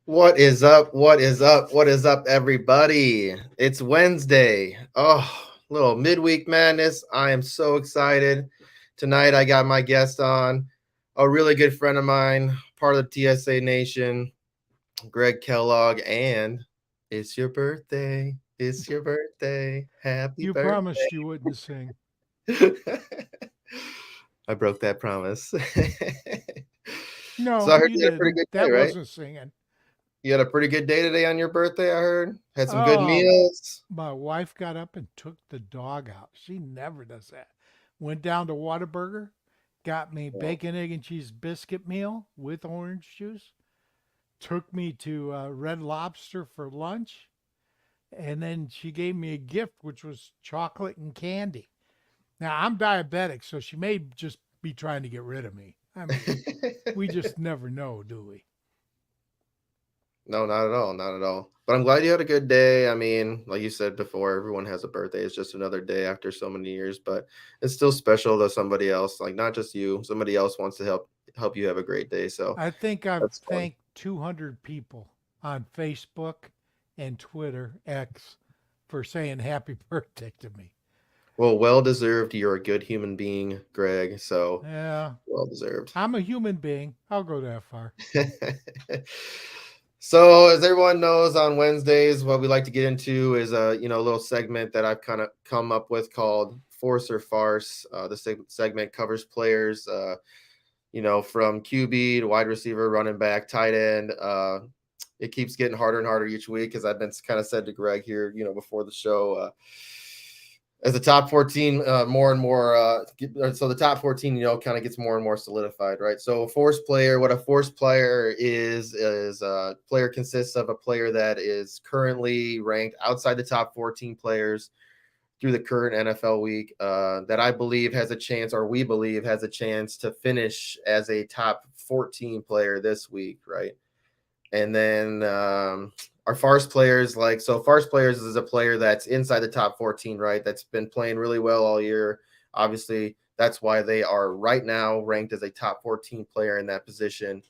What is up? What is up? What is up, everybody? It's Wednesday. Oh, little midweek madness. I am so excited. Tonight, I got my guest on, a really good friend of mine, part of the TSA Nation, Greg Kellogg. And it's your birthday. It's your birthday. Happy You birthday. promised you wouldn't sing. I broke that promise. So No, I heard you you had a pretty didn't. good day, That right? wasn't singing. You had a pretty good day today on your birthday, I heard. Had some good Oh, meals. my wife got up and took the dog out. She never does that. Went down to Whataburger, got me Oh. bacon, egg, and cheese biscuit meal with orange juice, took me to Red Lobster for lunch, and then she gave me a gift, which was chocolate and candy. Now, I'm diabetic, so she may just be trying to get rid of me. I mean, we just never know, do we? No, not at all. Not at all. But I'm glad you had a good day. I mean, like you said before, everyone has a birthday. It's just another day after so many years, but it's still special to somebody else. Like not just you. Somebody else wants to help you have a great day. So I think I've that's fun. thanked 200 people on Facebook and Twitter X for saying happy birthday to me. Well deserved. You're a good human being, Greg. So Yeah, well deserved. I'm a human being. I'll go that far. So, as everyone knows, on Wednesdays, what we like to get into is a little segment that I've kind of come up with called "Force or Farce." This segment covers players, from QB to wide receiver, running back, tight end. It keeps getting harder and harder each week, as I've been kind of said to Greg here, before the show. As the top 14 more and more so the top 14 kind of gets more and more solidified, right? So a force player, what a force player is a player consists of a player that is currently ranked outside the top 14 players through the current NFL week, that I believe has a chance, or we believe has a chance to finish as a top 14 player this week, right? And then our farce players, farce players is a player that's inside the top 14, right? That's been playing really well all year. Obviously, that's why they are right now ranked as a top 14 player in that position.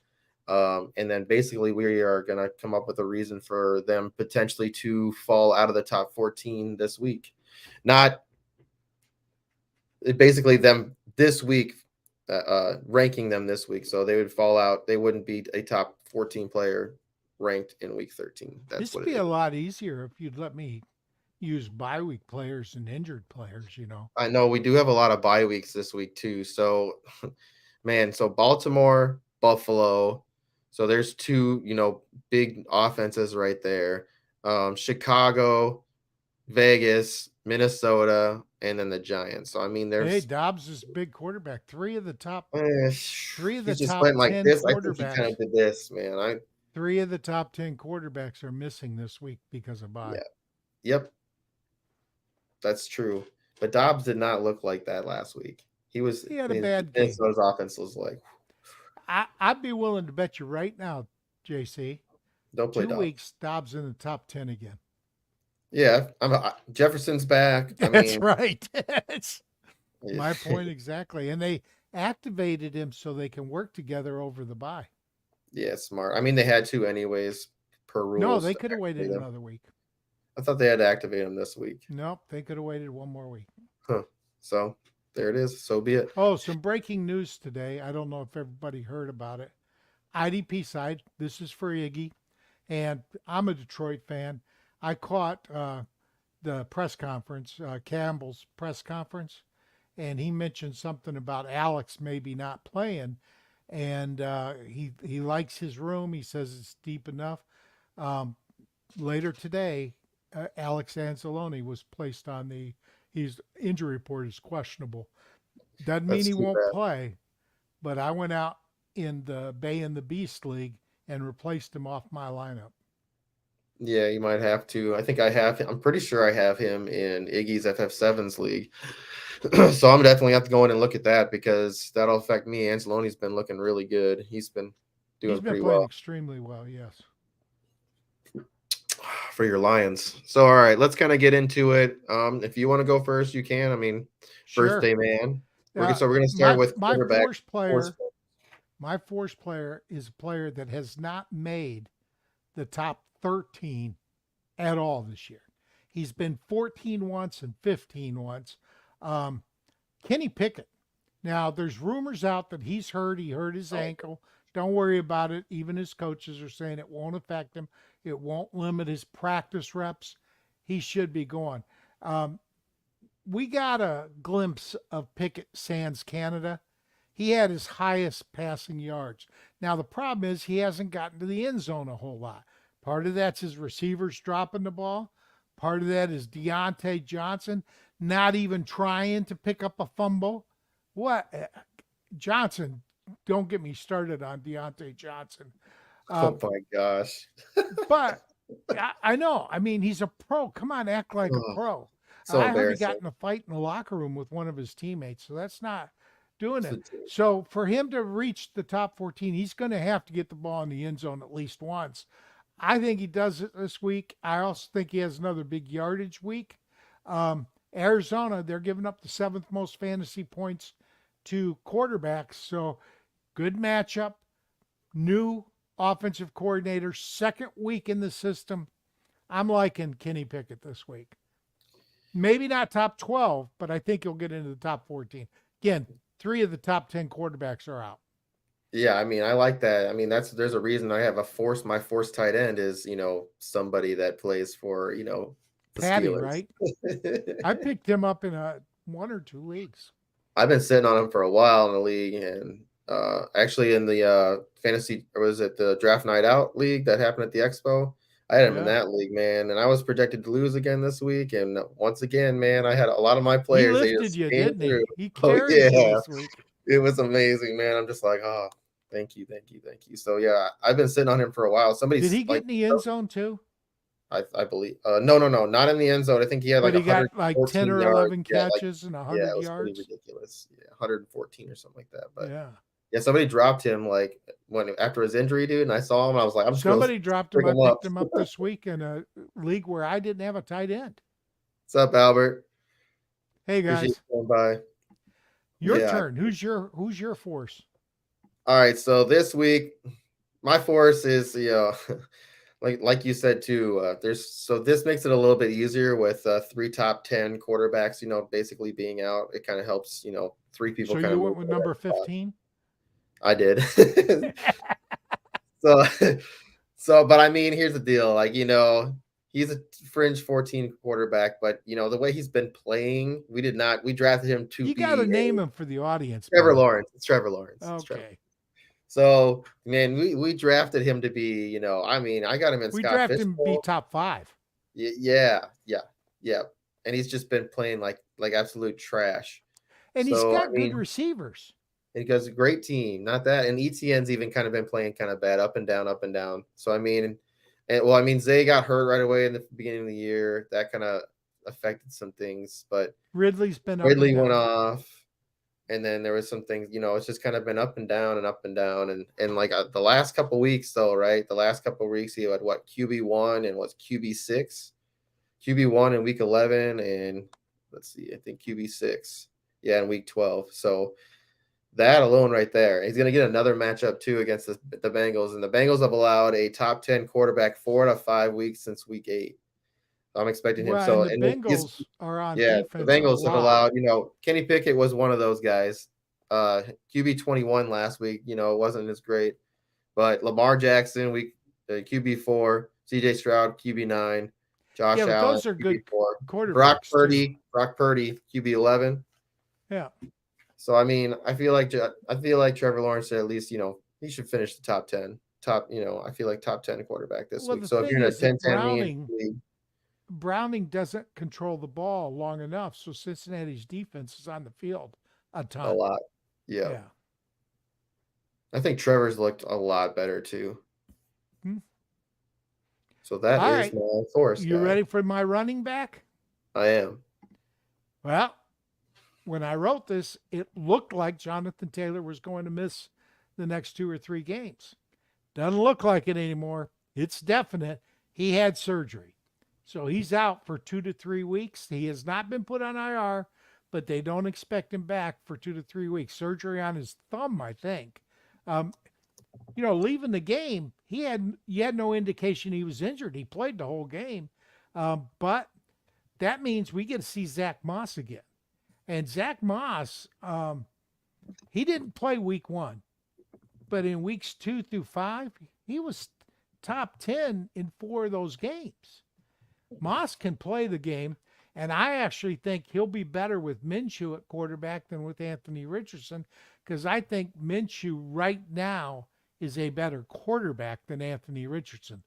And then basically, we are going to come up with a reason for them potentially to fall out of the top 14 this week. Not basically them this week, ranking them this week. So they would fall out. They wouldn't be a top 14 player ranked in week 13. That's This would what it be a is. lot easier if you'd let me use bye week players and injured players. I know we do have a lot of bye weeks this week too. So, man, so Baltimore, Buffalo. So there's two, big offenses right there. Chicago, Vegas, Minnesota, and then the Giants. So I mean, Hey, there's Dobbs is a big quarterback. eh, Three of the he's just top playing like 10 this. I think he kind of quarterbacks, did this, man. three of the top 10 quarterbacks are missing this week because of bye. Yeah, yep, that's true. But Dobbs did not look like that last week. He was He had a in bad game. Minnesota's offense was like, I'd be willing to bet you right now, JC, don't play two Dobbs. weeks, Dobbs in the top 10 again. Yeah, Jefferson's back. I That's mean, right. That's my yeah, point exactly. And they activated him so they can work together over the bye. smart. I mean, they had to anyways per No, rules they to could have waited activate him. another week. I thought they had to activate him this week. Nope, they could have waited one more week. Huh. So there it is. So be it. Oh, some breaking news today. I don't know if everybody heard about it. IDP side, this is for Iggy. And I'm a Detroit fan. I caught the press conference, Campbell's press conference, and he mentioned something about Alex maybe not playing, and he likes his room. He says it's deep enough. Um, Later today, Alex Anzalone was placed on the his injury report is questionable. Doesn't mean That's he too won't bad. play, but I went out in the Bay and the Beast League and replaced him off my lineup. Yeah, you might have to. I think I have. I'm pretty sure I have him in Iggy's FF7's league. So I'm definitely have to go in and look at that because that'll affect me. Ancelone's been looking really good. He's been He's doing been pretty playing well extremely well, yes. for your Lions. So all right, let's kind of get into it. If you want to go first, you can. I mean, Sure. birthday man. Uh, We're gonna start my with my quarterback. force Force. player, my force player is a player that has not made the top 13 at all this year. He's been 14 once and 15 once. Kenny Pickett. Now, there's rumors out that he's hurt. He hurt his ankle. Don't worry about it. Even his coaches are saying it won't affect him. It won't limit his practice reps. He should be going. We got a glimpse of Pickett sans Canada. He had his highest passing yards. Now, the problem is he hasn't gotten to the end zone a whole lot. Part of that's his receivers dropping the ball. Part of that is Deontay Johnson not even trying to pick up a fumble. What? Johnson, don't get me started on Deontay Johnson. Oh, my gosh. But I know. I mean, he's a pro. Come on, act like a pro. So I heard he embarrassing. got in a fight in the locker room with one of his teammates, so that's not doing it. So for him to reach the top 14, he's going to have to get the ball in the end zone at least once. I think he does it this week. I also think he has another big yardage week. Arizona, they're giving up the 7th most fantasy points to quarterbacks. So good matchup. New offensive coordinator, second week in the system. I'm liking Kenny Pickett this week. Maybe not top 12, but I think he'll get into the top 14. Again, 3 of the top 10 quarterbacks are out. Yeah, I mean, I like that. I mean, there's a reason I have my force tight end is, somebody that plays for, the Patty, Steelers. right? I picked him up in 1 or 2 leagues. I've been sitting on him for a while in the league, and actually in the fantasy, or was it the draft night out league that happened at the Expo? I had him in that league, man, and I was projected to lose again this week. And once again, man, I had a lot of my players. He lifted you, didn't he? He carried you this week. It was amazing, man. I'm just like, oh, thank you. So yeah, I've been sitting on him for a while. Did he get in the end zone too? I believe. No, not in the end zone. I think he had like 10 or 11 catches and 100 yards. Yeah, it was pretty ridiculous. Yeah, 114 or something like that. But yeah, somebody dropped him like after his injury, dude, and I saw him. I was like, somebody dropped him. I picked him up this week in a league where I didn't have a tight end. What's up, Albert? Hey guys, by. Your turn. Who's your force? All right, so this week, my force is like you said too. This makes it a little bit easier with 3 top 10 quarterbacks. Basically being out, it kind of helps. 3 people. So you went with number 15. I did. But I mean, here's the deal. Like, he's a fringe 14 quarterback, but the way he's been playing, we drafted him to You got to name him for the audience. Trevor Lawrence. It's Trevor Lawrence. Okay. So, man, we drafted him to be, I mean, I got him in. We drafted him to be top 5. Yeah. And he's just been playing like absolute trash. And he's got good receivers. And he goes, a great team, not that. And ETN's even kind of been playing kind of bad, up and down. So, I mean, Zay got hurt right away in the beginning of the year. That kind of affected some things. But Ridley went off. And then there was some things, it's just kind of been up and down and up and down. And like the last couple of weeks, though, right? The last couple of weeks, he had QB1 and QB6? QB1 in week 11. And let's see, I think QB6. Yeah, in week 12. So that alone right there, he's going to get another matchup too against the Bengals. And the Bengals have allowed a top 10 quarterback 4 out of 5 weeks since week 8. I'm expecting him. So the Bengals are on defense. The Bengals have allowed, Kenny Pickett was one of those guys. QB 21 last week, it wasn't as great. But Lamar Jackson, QB 4, CJ Stroud, QB 9, Josh Allen. Those are good quarterbacks. Brock Purdy, QB 11. Yeah. So I mean, I feel like Trevor Lawrence at least, he should finish the top 10. I feel like top 10 quarterback this week. So if you're in a 10-10 league, Browning doesn't control the ball long enough, so Cincinnati's defense is on the field a ton. A lot. Yeah. I think Trevor's looked a lot better too. So that is my force. You ready for my running back? I am. Well, when I wrote this, it looked like Jonathan Taylor was going to miss the next 2 or 3 games. Doesn't look like it anymore. It's definite. He had surgery. So he's out for 2 to 3 weeks. He has not been put on IR, but they don't expect him back for 2 to 3 weeks. Surgery on his thumb, I think. Leaving the game, you had no indication he was injured. He played the whole game, but that means we get to see Zach Moss again. And Zach Moss, he didn't play week 1, but in weeks 2 through 5, he was top 10 in 4 of those games. Moss can play the game, and I actually think he'll be better with Minshew at quarterback than with Anthony Richardson, because I think Minshew right now is a better quarterback than Anthony Richardson.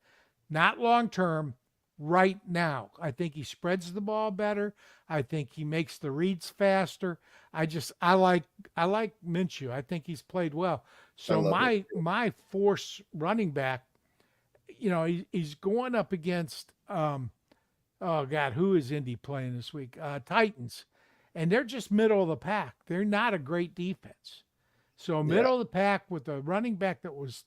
Not long term, right now. I think he spreads the ball better. I think he makes the reads faster. I like Minshew. I think he's played well. I So love it. my force running back, he's going up against oh God, who is Indy playing this week? Titans. And they're just middle of the pack. They're not a great defense. So Yeah. middle of the pack with a running back that was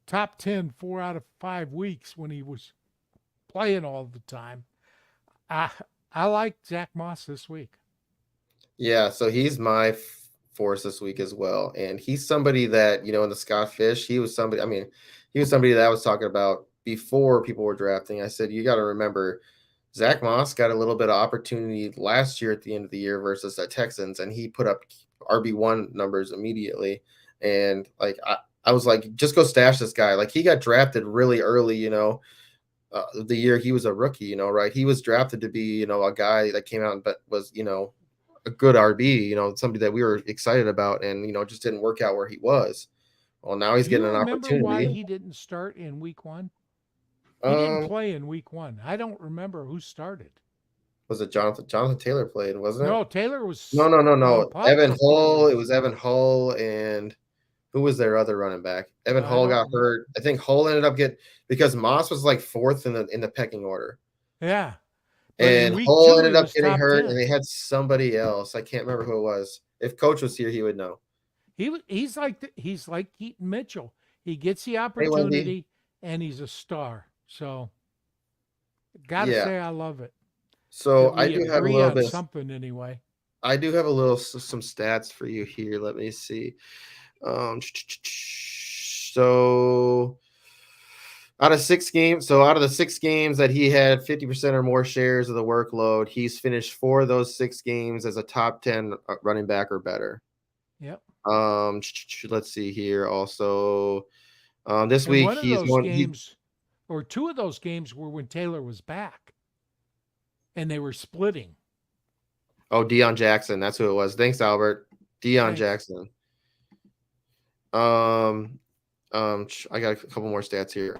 top 10 4 out of 5 weeks when he was playing all the time. I like Zach Moss this week. Yeah, so he's my force this week as well. And he's somebody that, in the Scott Fish, he was somebody, he was somebody that I was talking about before people were drafting. I said, you got to remember, Zach Moss got a little bit of opportunity last year at the end of the year versus the Texans, and he put up RB1 numbers immediately. And I was like, just go stash this guy. Like, he got drafted really early, the year he was a rookie, right? He was drafted to be, a guy that came out but was, a good RB, somebody that we were excited about, and, just didn't work out where he was. Well, now he's Do you getting an remember why opportunity. he didn't start in week 1? He didn't Um, play in week 1. I don't remember who started. was it Jonathan? Jonathan Taylor played, wasn't it? No, Taylor No, was no, no, no. Evan pumped. Hull. It was Evan Hull, and who was their other running back? Evan I Hull don't. got hurt. I think Hull ended up because Moss was like fourth in the pecking order, Yeah, but in and week Hull 2 he ended up was getting top hurt, and 10. they had somebody else. I can't remember who it was. If Coach was here, he would know. He's like Keaton Mitchell. He gets the Hey, Wendy. opportunity and he's a star. So gotta Yeah. say I love it So that I we do have a agree little on bit. something anyway. I do have a little some stats for you here. Let me see. So out of the 6 games that he had 50% or more shares of the workload, he's finished 4 of those 6 games as a top 10 running back or better. Yep. Let's see here. Also, this And week one of he's those going. games, or 2 of those games, were when Taylor was back, and they were splitting. Oh, Deion Jackson. That's who it was. Thanks, Albert. Deion Thanks. Jackson. I got a couple more stats here.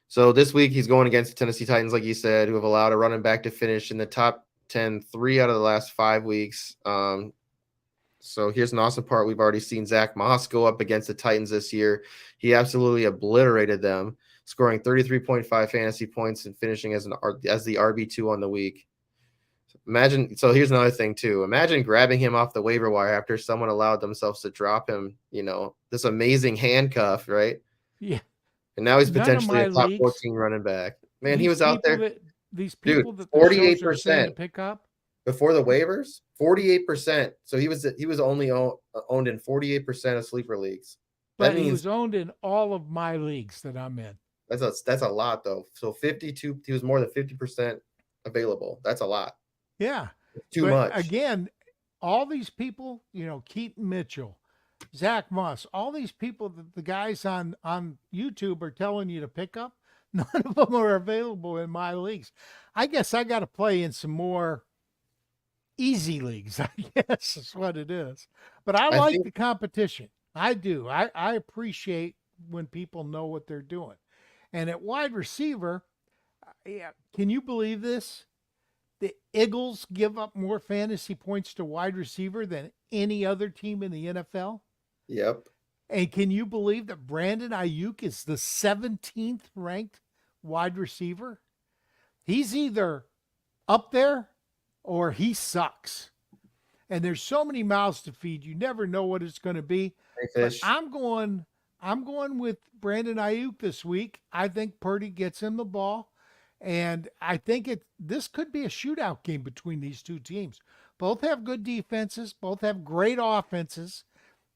So this week he's going against the Tennessee Titans, like you said, who have allowed a running back to finish in the top 10 3 out of the last 5 weeks. So here's an awesome part. We've already seen Zach Moss go up against the Titans this year. He absolutely obliterated them, scoring 33.5 fantasy points and finishing as the RB2 on the week. Imagine. So here's another thing too. Imagine grabbing him off the waiver wire after someone allowed themselves to drop him. This amazing handcuff, right? Yeah. And now he's None of potentially a my top leagues, 14 running back. Man, he these was out people there, that these dude. people that the shows are saying to 48% pick up. before the waivers. 48%. So he was only owned in 48% of sleeper leagues. That But he means was owned in all of my leagues that I'm in. that's a lot though. So 52. He was more than 50% available. That's a lot. Yeah. Too But much. again, all these people, Keaton Mitchell, Zach Moss, all these people that the guys on YouTube are telling you to pick up, none of them are available in my leagues. I guess I got to play in some more easy leagues, I guess is what it is. But I I like think the competition. I do. I appreciate when people know what they're doing. And at wide receiver, yeah, can you believe this? The Eagles give up more fantasy points to wide receiver than any other team in the NFL. Yep. And can you believe that Brandon Ayuk is the 17th ranked wide receiver? He's either up there or he sucks. And there's so many mouths to feed, you never know what it's going to be. Hey, But Fish. I'm going with Brandon Ayuk this week. I think Purdy gets him the ball. And I think this could be a shootout game between these two teams. Both have good defenses, both have great offenses,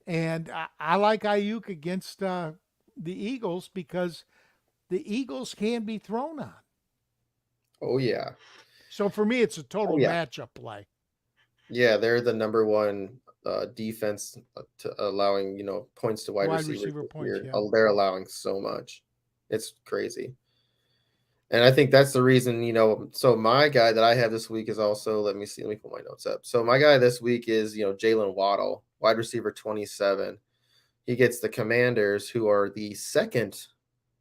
and I like Ayuk against the Eagles because the Eagles can be thrown on. Oh yeah. So for me, it's a Oh total yeah. matchup play. Yeah, they're the number one defense to allowing points to wide Wide receivers receiver this points, year. yeah. They're allowing so much. It's crazy. And I think that's the reason, so my guy that I have this week is also, let me see, let me pull my notes up. So my guy this week is, Jalen Waddle, wide receiver 27. He gets the Commanders, who are the second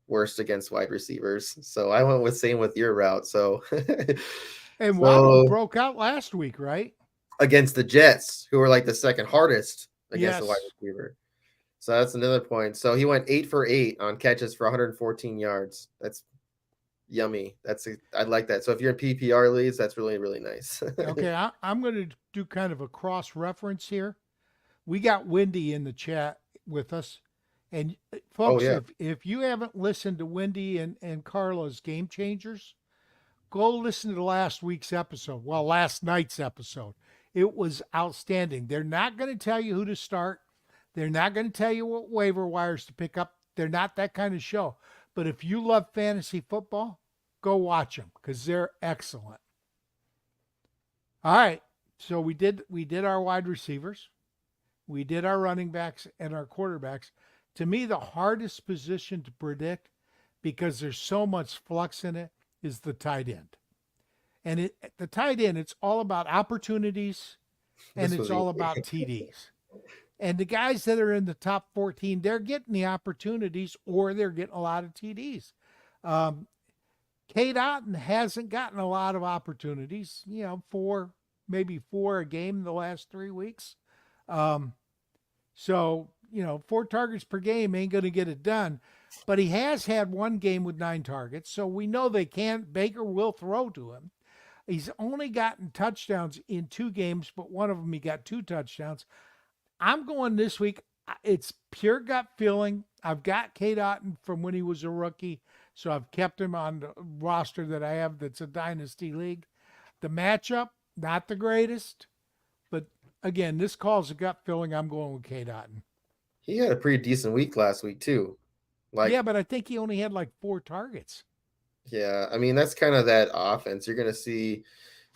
worst against wide receivers. So I went with same with your route. So, And Waddle so broke out last week, right? against the Jets, who are like the second hardest against the wide Yes. receiver. So that's another point. So he went 8 for 8 on catches for 114 yards. That's yummy. I like that. So if you're in PPR leagues, that's really, really nice. Okay, I'm going to do kind of a cross reference here. We got Wendy in the chat with us. And Oh folks, yeah. if you haven't listened to Wendy and Carla's Game Changers, go listen to last week's episode. Well, last night's episode. It was outstanding. They're not going to tell you who to start. They're not going to tell you what waiver wires to pick up. They're not that kind of show. But if you love fantasy football, go watch them because they're excellent. All right. So we did our wide receivers. We did our running backs and our quarterbacks. To me, the hardest position to predict because there's so much flux in it is the tight end. And the tight end, it's all about opportunities and This it's was all easy. about TDs. And the guys that are in the top 14, they're getting the opportunities or they're getting a lot of TDs. Um, Kate Otten hasn't gotten a lot of opportunities, maybe four a game in the last 3 weeks. Um, so, 4 targets per game ain't going to get it done. But he has had one game with 9 targets. So we know Baker will throw to him. He's only gotten touchdowns in 2 games, but one of them he got 2 touchdowns. I'm going this week. It's pure gut feeling. I've got Kate Otten from when he was a rookie, so I've kept him on the roster that I have that's a dynasty league. The matchup, not the greatest, but again, this calls a gut feeling. I'm going with Kate Otten. He had a pretty decent week last week too. Yeah, Like, but I think he only had like 4 targets. yeah, I mean that's kind of that offense. You're gonna see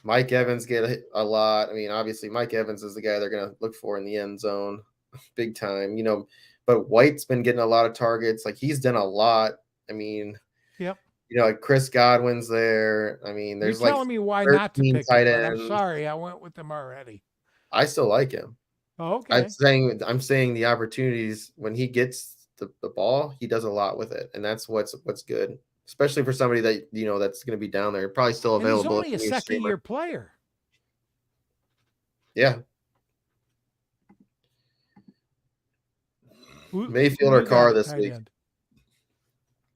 Mike Evans get a lot. I mean, obviously Mike Evans is the guy they're gonna look for in the end zone, big time. But White's been getting a lot of targets. Like he's done a lot. I mean, Yep. like Chris Godwin's there. I mean, You're there's like telling me why not to 13 pick tight him, but I'm ends. sorry, I went with him already. I still like him. Oh, I'm okay. saying the opportunities when he gets the ball, he does a lot with it, and that's what's good, especially for somebody that that's going to be down there, probably still And he's available if only a you need a second streamer. year player. Yeah, Who Mayfield or you got Carr at this tight week. end?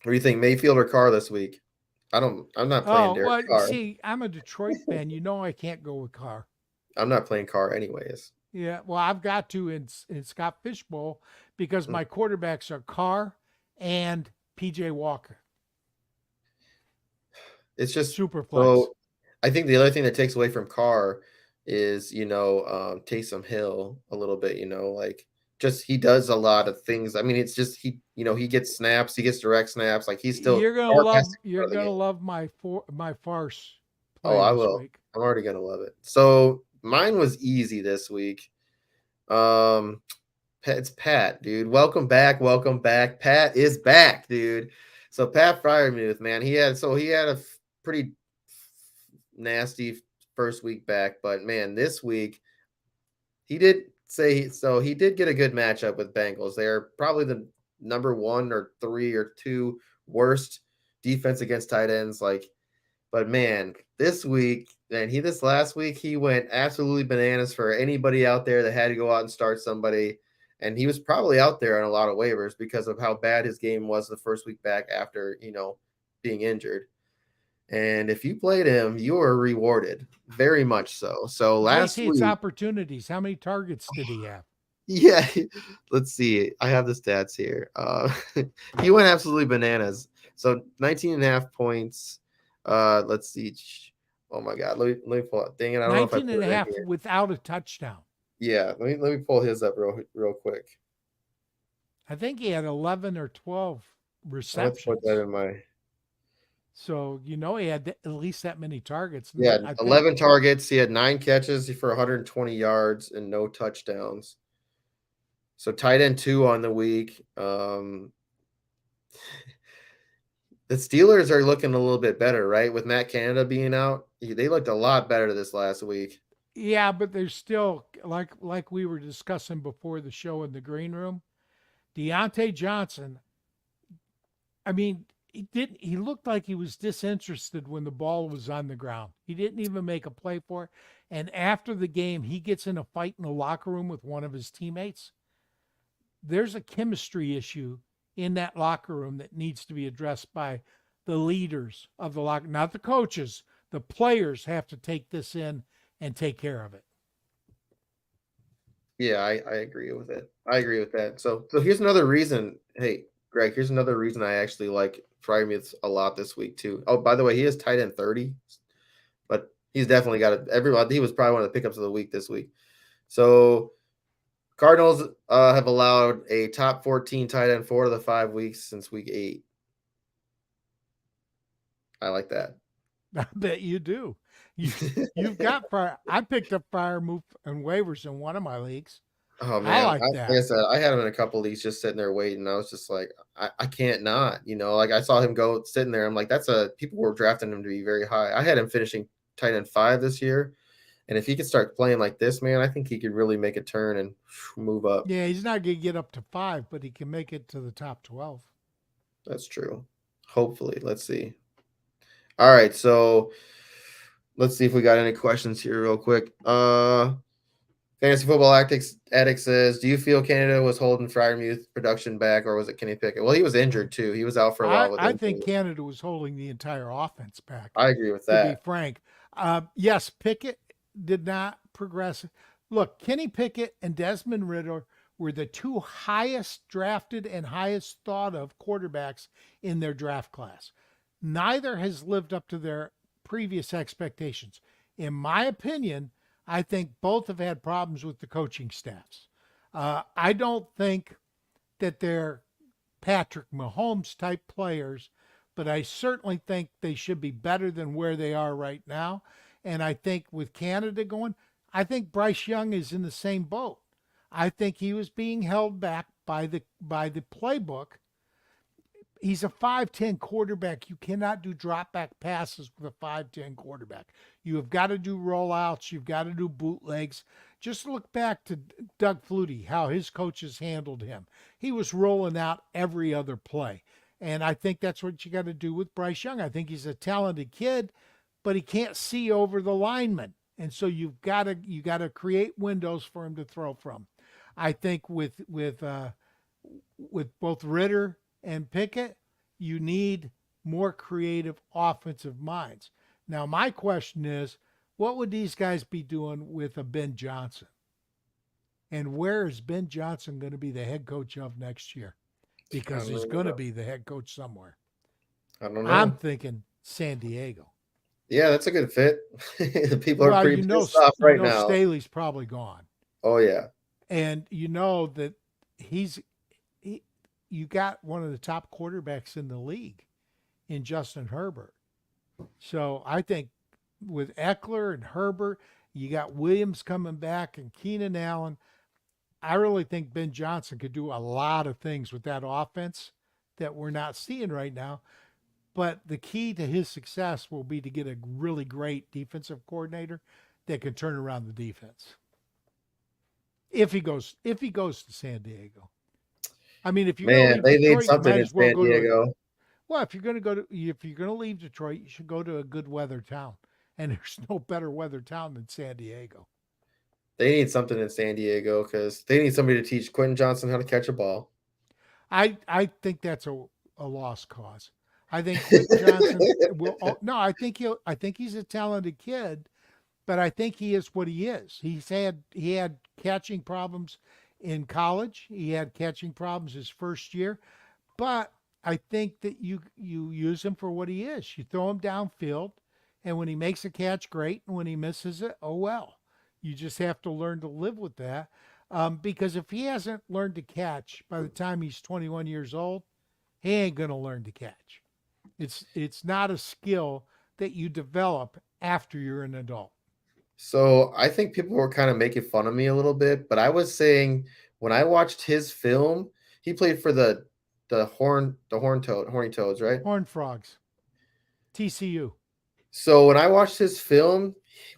What do you think, Mayfield or Carr this week? I'm not playing Oh, Derek well, Carr. see, I'm a Detroit fan. You know I can't go with Carr. I'm not playing Carr anyways. Yeah, well, I've got to in Scott Fishbowl because Mm. my quarterbacks are Carr and PJ Walker. It's just Superflex. so. I think the other thing that takes away from Carr is Taysom Hill a little bit. Like just he does a lot of things. I mean, it's just he gets snaps, he gets direct snaps. Like he's still You're gonna Carr has love to be you're part of the gonna game. love my farce Oh, play I this will. week. I'm already gonna love it. So mine was easy this week. Um, it's Pat, dude. Welcome back. Welcome back. Pat is back, dude. So Pat Fryermuth, man, he had a pretty nasty first week back, but man, this week he did he did get a good matchup with Bengals. They are probably the number 1 or 3 or 2 worst defense against tight ends. But man, this last week he went absolutely bananas for anybody out there that had to go out and start somebody. And he was probably out there on a lot of waivers because of how bad his game was the first week back after, being injured. And if you played him, you were rewarded very much so. So Well, I last see it's week, opportunities. How many targets did he have? yeah, let's see. I have the stats here. He went absolutely bananas. So 19 and a half points. Let's see. Oh my God. Let me pull it. Dang it. I don't know if I 19 put and a it in half here. without a touchdown. Yeah. Let me pull his up real quick. I think he had 11 or 12 I have to put that receptions. in my. So, he had at least that many targets. Yeah, I think, 11 targets. He had 9 catches for 120 yards and no touchdowns. So tight end 2 on the week. The Steelers are looking a little bit better, right? With Matt Canada being out, they looked a lot better this last week. yeah, but there's still, like we were discussing before the show in the green room, Deontay Johnson. I mean, he looked like he was disinterested when the ball was on the ground. He didn't even make a play for it. And after the game, he gets in a fight in the locker room with one of his teammates. There's a chemistry issue in that locker room that needs to be addressed by the leaders of the locker, not the coaches. The players have to take this in and take care of it. Yeah, I agree with it. I agree with that. So here's another reason. Hey, Greg, here's another reason I actually like Frymuth a lot this week too. Oh, by the way, he is tight end 30, but he's definitely got it. Everyone, he was probably one of the pickups of the week this week. So Cardinals have allowed a top 14 tight end 4 of the 5 weeks since week 8. I like that. I bet you do. You you've got fire. I picked up fire move and waivers in one of my leagues. Oh I man, like like I that. said, I had him in a couple of leagues just sitting there waiting. I was just like, I can't not, like I saw him go sitting there. I'm like, people were drafting him to be very high. I had him finishing tight end 5 this year. And if he could start playing like this, man, I think he could really make a turn and move up. Yeah, he's not going to get up to 5, but he can make it to the top 12. That's true. Hopefully. Let's see. All right. So let's see if we got any questions here real quick. Fantasy Football Addict says, do you feel Canada was holding Fryermuth production back, or was it Kenny Pickett? Well, he was injured too. He was out for a while with I think injury. Canada was holding the entire offense back, I agree with to be that. frank. Yes, Pickett did not progress. Look, Kenny Pickett and Desmond Ridder were the two highest drafted and highest thought of quarterbacks in their draft class. Neither has lived up to their previous expectations. In my opinion, I think both have had problems with the coaching staffs. I don't think that they're Patrick Mahomes type players, but I certainly think they should be better than where they are right now. And I think with Canada going, I think Bryce Young is in the same boat. I think he was being held back by the playbook. He's a 5'10 quarterback. You cannot do drop back passes with a 5'10 quarterback. You have got to do rollouts. You've got to do bootlegs. Just look back to Doug Flutie, how his coaches handled him. He was rolling out every other play. And I think that's what you got to do with Bryce Young. I think he's a talented kid, but he can't see over the lineman. And so you got to create windows for him to throw from. I think with both Ritter and Pickett, you need more creative offensive minds. Now, my question is, what would these guys be doing with a Ben Johnson? And where is Ben Johnson going to be the head coach of next year? Because he's going to be the head coach somewhere. I don't I'm know. thinking San Diego. Yeah, that's a good fit. People are Well, pretty pissed off right now. Staley's probably gone, Oh yeah. and you know that he's he, you got one of the top quarterbacks in the league in Justin Herbert. So I think with Eckler and Herbert, you got Williams coming back and Keenan Allen. I really think Ben Johnson could do a lot of things with that offense that we're not seeing right now. But the key to his success will be to get a really great defensive coordinator that can turn around the defense. If he goes to San Diego. I mean, if you're going to Man, leave they need Detroit, you something might in as well San go to a Diego. well, if you're going to leave Detroit, you should go to a good weather town. And there's no better weather town than San Diego. They need something in San Diego because they need somebody to teach Quentin Johnson how to catch a ball. I think that's a lost cause. I think Quentin Johnson will. Oh, no, I think he's a talented kid, but I think he is what he is. He had catching problems in college. He had catching problems his first year, but I think that you use him for what he is. You throw him downfield, and when he makes a catch, great, and when he misses it, oh well. You just have to learn to live with that. Because if he hasn't learned to catch by the time he's 21 years old, he ain't gonna learn to catch. It's not a skill that you develop after you're an adult. So I think people were kind of making fun of me a little bit, but I was saying when I watched his film, he played for the horny toads, right? Horned frogs, TCU. So when I watched his film,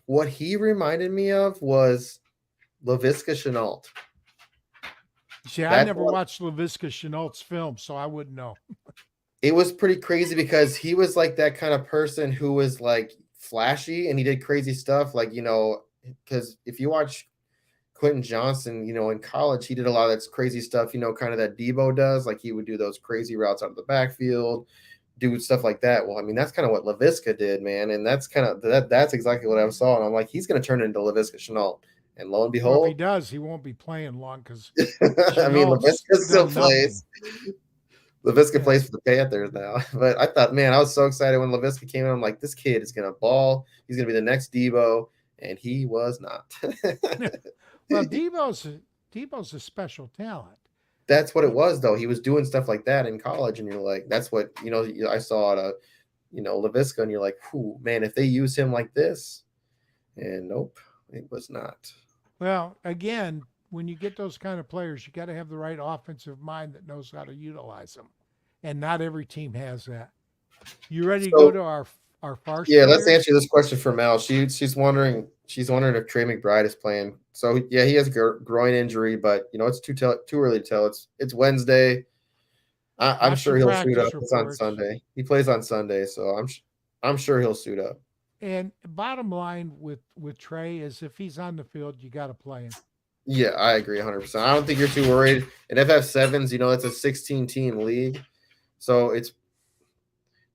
what he reminded me of was LaVisca Chenault. See, I That's never what watched LaVisca Chenault's film, so I wouldn't know. it was pretty crazy because he was like that kind of person who was like flashy and he did crazy stuff. Like, because if you watch Quentin Johnson, in college, he did a lot of that crazy stuff, kind of that Debo does. Like he would do those crazy routes out of the backfield, do stuff like that. Well, I mean, that's kind of what LaVisca did, man. And that's kind of that's exactly what I saw. And I'm like, he's going to turn into LaVisca Chenault. And lo and Well, if he behold, does, he won't be playing long because I mean, Chenault's LaVisca still done plays. nothing. LaVisca Yeah. plays for the Panthers now. But I thought, man, I was so excited when LaVisca came in. I'm like, this kid is going to ball. He's going to be the next Debo. And he was not. Well, Debo's a special talent. That's what it was, though. He was doing stuff like that in college. And you're like, that's what, I saw at LaVisca. And you're like, whew, man, if they use him like this. And nope, it was not. Well, again, when you get those kind of players, you got to have the right offensive mind that knows how to utilize them, and not every team has that. You ready to go So, to our farce yeah, let's players? answer this question for Mel. She's wondering if Trey McBride is playing. So yeah, he has a groin injury, but it's too early to tell. It's Wednesday. I'm Watch the sure he'll suit up. practice It's on reports. Sunday. He plays on Sunday, so I'm sure he'll suit up. And bottom line with Trey is if he's on the field, you got to play him. Yeah, I agree 100%. I don't think you're too worried. In FF7s, it's a 16 team league, so it's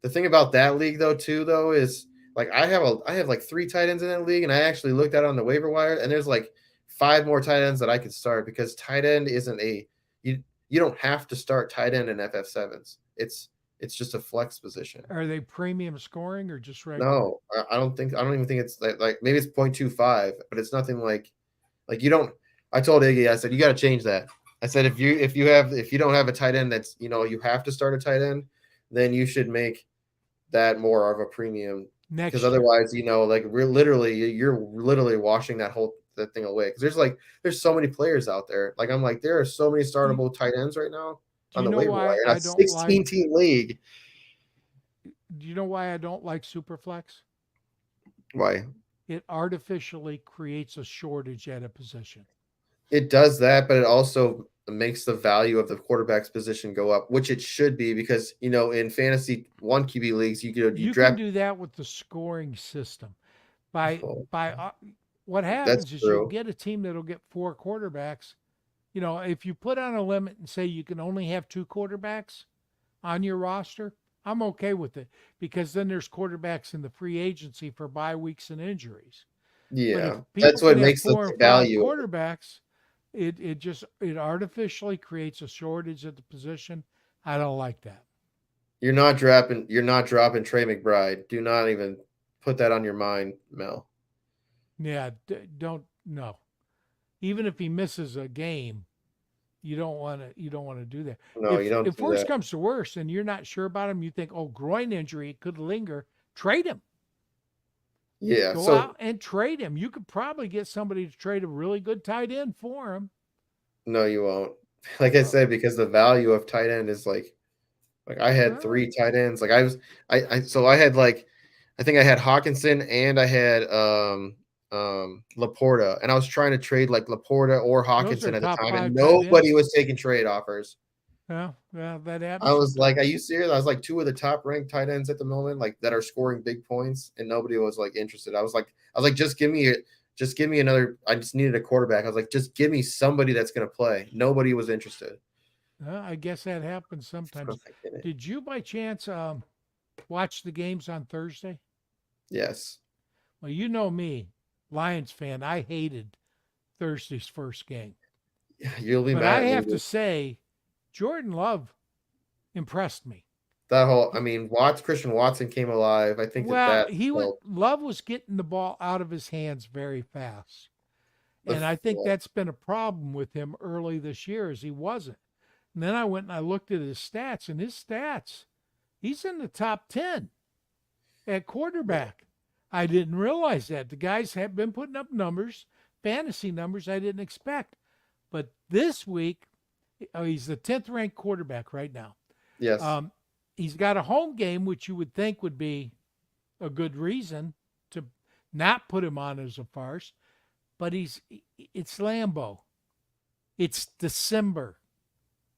the thing about that league though is like I have like 3 tight ends in that league, and I actually looked at it on the waiver wire, and there's like 5 more tight ends that I could start because tight end isn't you don't have to start tight end in FF7s. It's just a flex position. Are they premium scoring or just regular? No, I don't even think it's like maybe it's 0.25, but it's nothing like you don't. I told Iggy, I said you got to change that. I said if you don't have a tight end that's you have to start a tight end, then you should make that more of a premium because Next year. otherwise like you're literally washing that thing away because there's so many players out there. Like I'm like there are so many You, startable tight ends right now do on you the know waiver why wire in a I don't like 16 team league. do you know why I don't like Superflex? Why? It artificially creates a shortage at a position. It does that, but it also makes the value of the quarterback's position go up, which it should be because in fantasy 1 QB leagues you You can draft. do that with the scoring system. By Oh, by what that's happens is you'll true. get a team that'll get 4 quarterbacks. If you put on a limit and say you can only have 2 quarterbacks on your roster, I'm okay with it because then there's quarterbacks in the free agency for bye weeks and injuries. But if Yeah, people that's what can have makes the 4 and 5 value. quarterbacks, it artificially creates a shortage at the position. I don't like that. You're not dropping Trey McBride. Do not even put that on your mind, Mel. Yeah, don't no. Even if he misses a game, you don't want to do that. No, you If don't do worse that. comes to worse and you're not sure about him, you think, oh, groin injury, it could linger, trade him. Yeah. Go So out and trade him. You could probably get somebody to trade a really good tight end for him. no, you won't. Like I Well, said, because the value of tight end is like I had well, 3 tight ends. Like I had like I think I had Hawkinson and I had Laporta, and I was trying to trade like Laporta or those are Hawkinson at the top time, and 5 tight nobody ends. was taking trade offers. Well, that I happens was like, "Are sometimes. you serious?" I was like 2 of the top ranked tight ends at the moment, like that are scoring big points, and nobody was like interested. I was like, just give me another. I just needed a quarterback. I was like, just give me somebody that's gonna play. Nobody was interested. I guess that happens I sometimes. was like, "Dang it." Did you by chance watch the games on Thursday? Yes, Well, you know me, Lions fan. I hated Thursday's first game. you'll be But mad I at me. have to say, Jordan Love impressed me. That whole, I He, mean, Christian Watson came alive. I think that well, that he was helped. Love was getting the ball out of his hands very fast. And I think that's been a problem with him early this year, as he wasn't. And then I went and I looked at his stats, and he's in the top 10 at quarterback. I didn't realize that. The guys have been putting up numbers, fantasy numbers I didn't expect. But this week, he's the 10th ranked quarterback right now. Yes. He's got a home game, which you would think would be a good reason to not put him on as a farce. But it's Lambeau. It's December.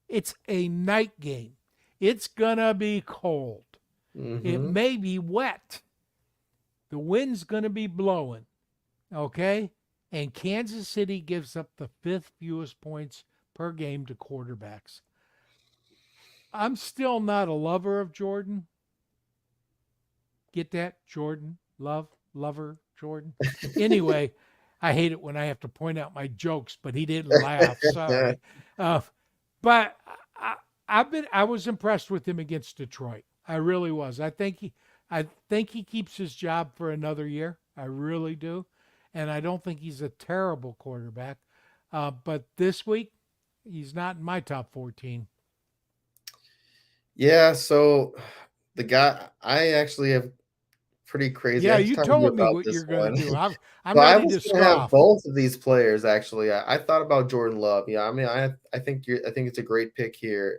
It's a night game. It's going to be cold. Mm-hmm. It may be wet. The wind's going to be blowing. Okay? And Kansas City gives up the 5th fewest points per game to quarterbacks. I'm still not a lover of Jordan. Get that? Jordan. Lover, Jordan. Anyway, I hate it when I have to point out my jokes, but he didn't laugh. Sorry. But I was impressed with him against Detroit. I really was. I think he keeps his job for another year. I really do. And I don't think he's a terrible quarterback. But this week, he's not in my top 14. Yeah, so the guy, I actually have pretty crazy. Yeah, you told me what you're going to do. I'm ready to gonna have scoff. both of these players actually. I thought about Jordan Love. Yeah, I mean, I think it's a great pick here.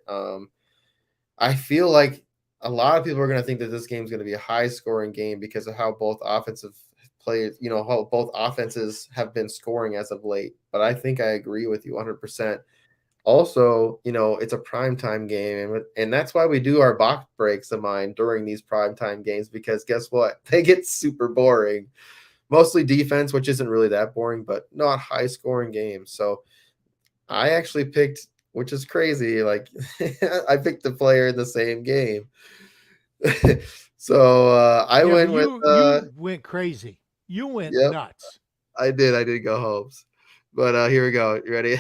I feel like a lot of people are going to think that this game is going to be a high scoring game because of how both offensive players, how both offenses have been scoring as of late. But I think I agree with you 100%. Also, it's a primetime game, and that's why we do our box breaks of mine during these primetime games, because guess what? They get super boring. Mostly defense, which isn't really that boring, but not high-scoring games. So I actually picked, which is crazy, like I picked the player in the same game. So I went with you went crazy. You went nuts. I did go hopes. But here we go. You ready?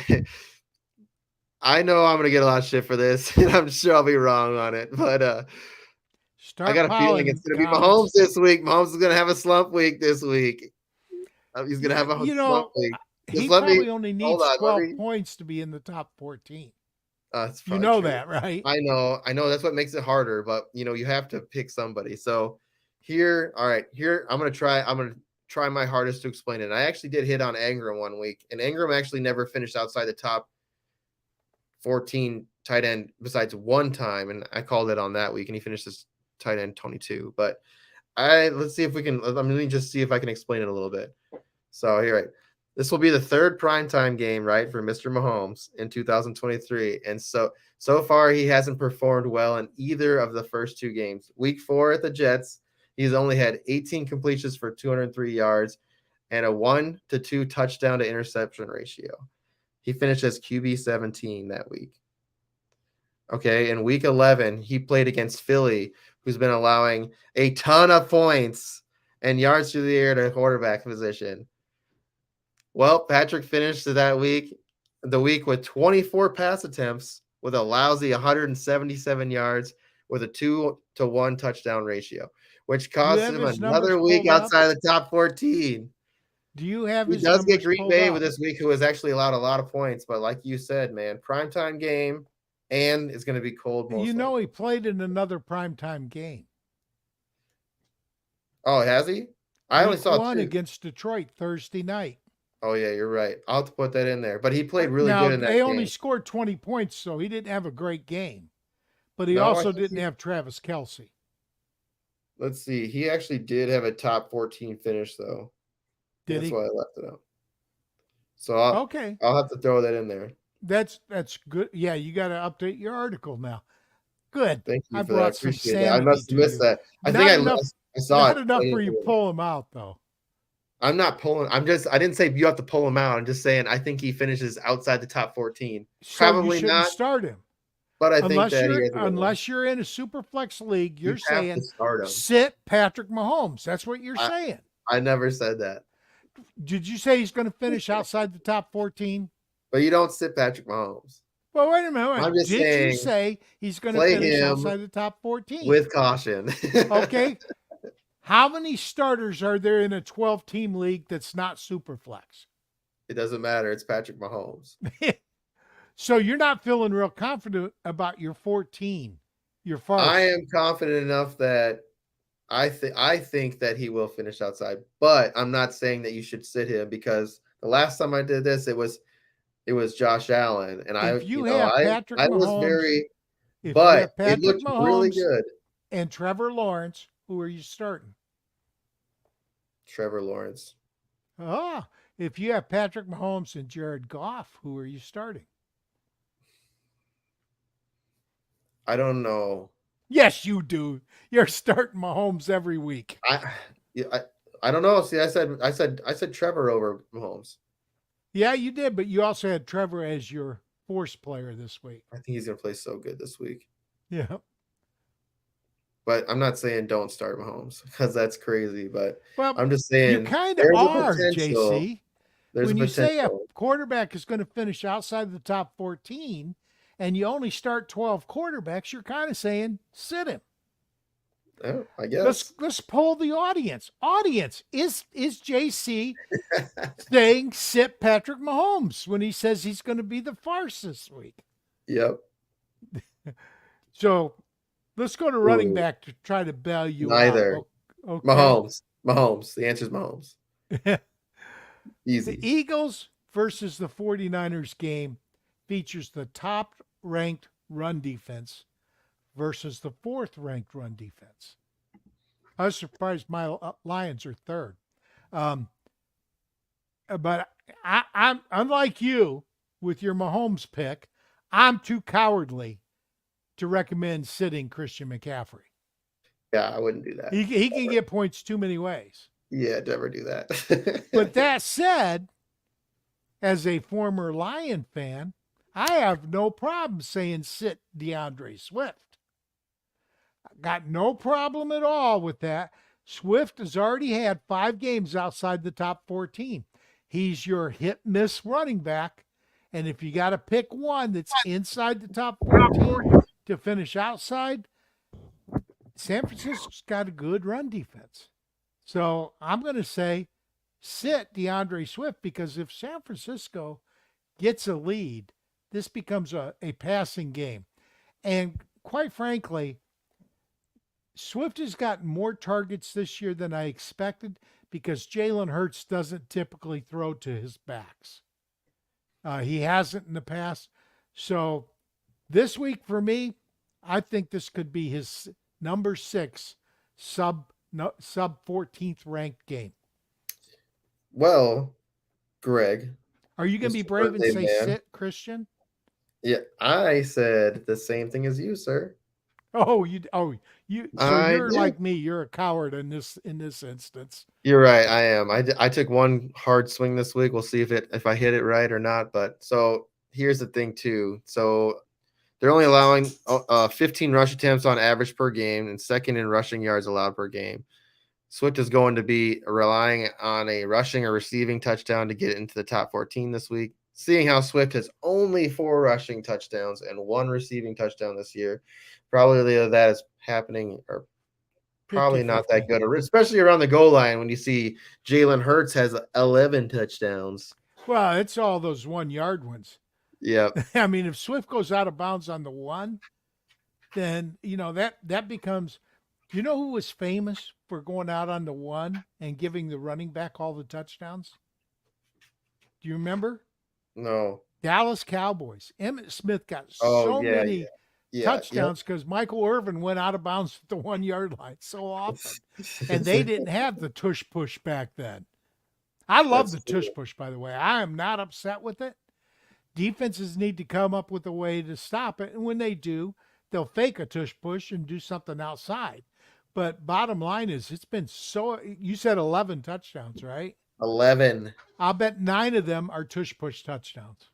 I know I'm gonna get a lot of shit for this, and I'm sure I'll be wrong on it. But I got a feeling it's gonna be Mahomes this week. Mahomes is gonna have a slump week this week. He's gonna have a slump week. He probably only needs 12 points to be in the top 14. You know true. That, right? I know. That's what makes it harder. But you have to pick somebody. So here, all right, I'm gonna try my hardest to explain it. And I actually did hit on Ingram one week, and Ingram actually never finished outside the top 14 tight end besides one time, and I called it on that week, and he finished as tight end 22. But let's see if we can. Let me just see if I can explain it a little bit. So here, right, this will be the third primetime game, right, for Mr. Mahomes in 2023, and so far he hasn't performed well in either of the first two games. Week 4 at the Jets, he's only had 18 completions for 203 yards and a 1-to-2 touchdown to interception ratio. He finished as QB 17 that week. Okay, in week 11, he played against Philly, who's been allowing a ton of points and yards through the air to quarterback position. Well, Patrick finished the week with 24 pass attempts with a lousy 177 yards with a 2-to-1 touchdown ratio, which cost him another week outside of the top 14. Do you have his He does get Green Bay with this week, who has actually allowed a lot of points, but like you said, man, primetime game, and it's going to be cold. He played in another primetime game. Oh, has he? I only saw one against Detroit Thursday night. Oh yeah, you're right. I'll have to put that in there. But he played really good in that game. They only scored 20 points, so he didn't have a great game. But he also didn't have Travis Kelce. Let's see. He actually did have a top 14 finish, though. That's why I left it out. So I'll have to throw that in there. That's good. Yeah, you got to update your article now. Good. Thank you for that. I appreciate it. I must have missed that. I think I saw it. Not enough for you to pull him out, though. I'm not pulling. I didn't say you have to pull him out. I'm just saying I think he finishes outside the top 14. So Probably you shouldn't not. Start him. But I think that unless you're in a super flex league, you're saying sit Patrick Mahomes. That's what you're saying. I never said that. Did you say he's going to finish outside the top 14? But you don't sit Patrick Mahomes. Well, wait a minute. Did you say he's going to finish outside the top 14? With caution. Okay. How many starters are there in a 12-team league that's not super flex? It doesn't matter. It's Patrick Mahomes. So you're not feeling real confident about your 14, your I farce. am confident enough that I think that he will finish outside, but I'm not saying that you should sit him because the last time I did this, it was Josh Allen, and I If you you know have I Patrick I was Mahomes, very, if you but have it Patrick looked really Mahomes good. and Trevor Lawrence, who are you starting? Trevor Lawrence. Ah, if you have Patrick Mahomes and Jared Goff, who are you starting? I don't know. Yes, you do. You're starting Mahomes every week. I yeah, I don't know. See, I said Trevor over Mahomes. Yeah, you did, but you also had Trevor as your force player this week. I think he's gonna play so good this week. Yeah. But I'm not saying don't start Mahomes because that's crazy. But Well, I'm just you saying kind of there's a are, potential. JC. There's a When you say a potential. quarterback is going to finish outside the top 14 and you only start 12 quarterbacks, you're kind of saying sit him. Oh, I Let's guess. let's poll the audience. Audience, is JC saying sit Patrick Mahomes when he says he's going to be the farce this week? Yep. So let's go to running Ooh, back to try to bail you out. neither. Okay. Mahomes. Mahomes. The answer is Mahomes. The Easy. Eagles versus the 49ers game features the top ranked run defense versus the fourth ranked run defense. I was surprised my Lions are third. Um, but I'm unlike you with your Mahomes pick. I'm too cowardly to recommend sitting Christian McCaffrey. Yeah, I wouldn't do that. He can get points too many ways. Yeah, never do that. But that said, as a former Lion fan, I have no problem saying sit DeAndre Swift. Got no problem at all with that. Swift has already had 5 games outside the top 14. He's your hit miss running back. And if you got to pick one that's inside the top 14 to finish outside, San Francisco's got a good run defense. So I'm going to say sit DeAndre Swift because if San Francisco gets a lead, this becomes a passing game. And quite frankly, Swift has gotten more targets this year than I expected because Jalen Hurts doesn't typically throw to his backs. He hasn't in the past. So this week for me, I think this could be his number 6 sub 14th ranked game. Well, Greg, Are you going to be Mr. brave and Birthday say Man. sit, Christian? Yeah, I said the same thing as you, sir. You. So I you're did. like me. You're a coward in this instance. You're right. I am. I took one hard swing this week. We'll see if I hit it right or not. But so here's the thing too. So they're only allowing 15 rush attempts on average per game and second in rushing yards allowed per game. Swift is going to be relying on a rushing or receiving touchdown to get into the top 14 this week. Seeing how Swift has only 4 rushing touchdowns and 1 receiving touchdown this year, probably that is happening or probably not that 50-50. good, especially around the goal line when you see Jalen Hurts has 11 touchdowns. Well, it's all those 1 yard ones. Yep. I mean, if Swift goes out of bounds on the 1, then that becomes. You know who was famous for going out on the 1 and giving the running back all the touchdowns? Do you remember? No. Dallas Cowboys. Emmitt Smith got Oh, so yeah. many Yeah. touchdowns because Michael Irvin went out of bounds at the 1 yard line so often. And they Yep. didn't have the tush push back then. I love That's the true. tush push, by the way. I am not upset with it. Defenses need to come up with a way to stop it. And when they do, they'll fake a tush push and do something outside. But bottom line is, it's been so. You said 11 touchdowns, right? 11. I'll bet 9 of them are tush push touchdowns.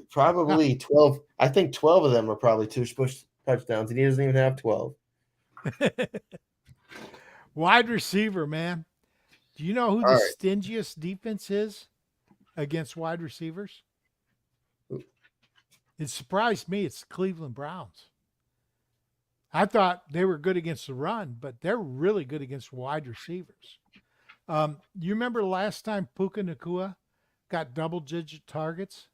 Probably 12. I think 12 of them are probably tush push touchdowns, and he doesn't even have 12. Wide receiver, man. Do you know who All the right. stingiest defense is against wide receivers? Who? It surprised me. It's the Cleveland Browns. I thought they were good against the run, but they're really good against wide receivers. You remember last time Puka Nakua got double-digit targets?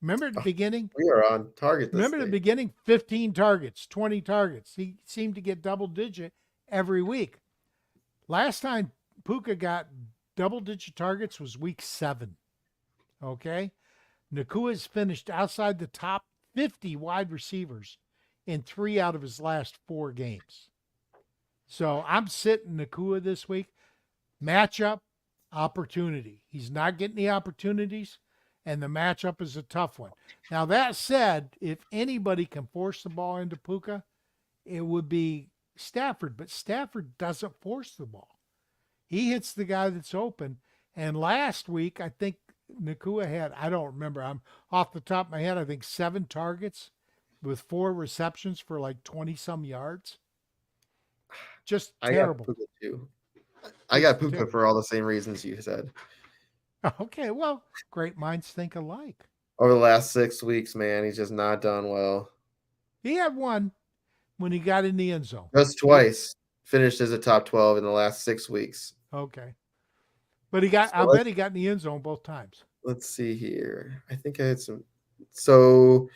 Remember at the beginning? We are on target this Remember the thing. beginning? 15 targets, 20 targets. He seemed to get double-digit every week. Last time Puka got double-digit targets was week 7. Okay? Nakua's finished outside the top 50 wide receivers in 3 out of his last 4 games. So I'm sitting Nakua this week. Matchup, opportunity. He's not getting the opportunities, and the matchup is a tough one. Now, that said, if anybody can force the ball into Puka, it would be Stafford, but Stafford doesn't force the ball. He hits the guy that's open. And last week, I think Nakua had, I don't remember, I'm off the top of my head, I think 7 targets with 4 receptions for like 20 some yards. Just I terrible. got Puka too. I got Puka for all the same reasons you said. Okay, well, great minds think alike. Over the last 6 weeks, man, he's just not done well. He had one when he got in the end zone. Just twice finished as a top 12 in the last 6 weeks. Okay. But he got, I'll bet he got in the end zone both times. Let's see here. I think I had some. So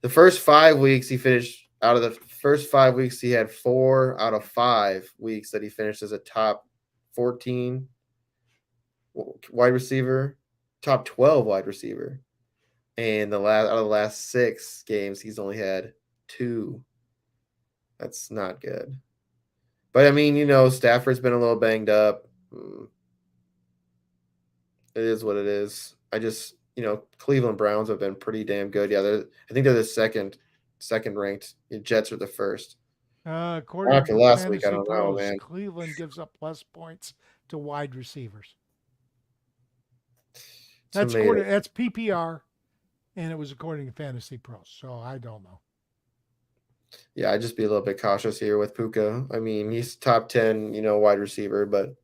the first 5 weeks he finished out of the first 5 weeks, he had 4 out of 5 weeks that he finished as a top 14 wide receiver, top 12 wide receiver. And out of the last 6 games, he's only had 2. That's not good. But I mean, Stafford's been a little banged up. It is what it is. I just, Cleveland Browns have been pretty damn good. Yeah, I think they're the second ranked. The Jets are the first. According After to last week, Fantasy I don't know, Pros, man. Cleveland gives up less points to wide receivers. That's PPR, and it was according to Fantasy Pros. So I don't know. Yeah, I'd just be a little bit cautious here with Puka. I mean, he's top 10, wide receiver, but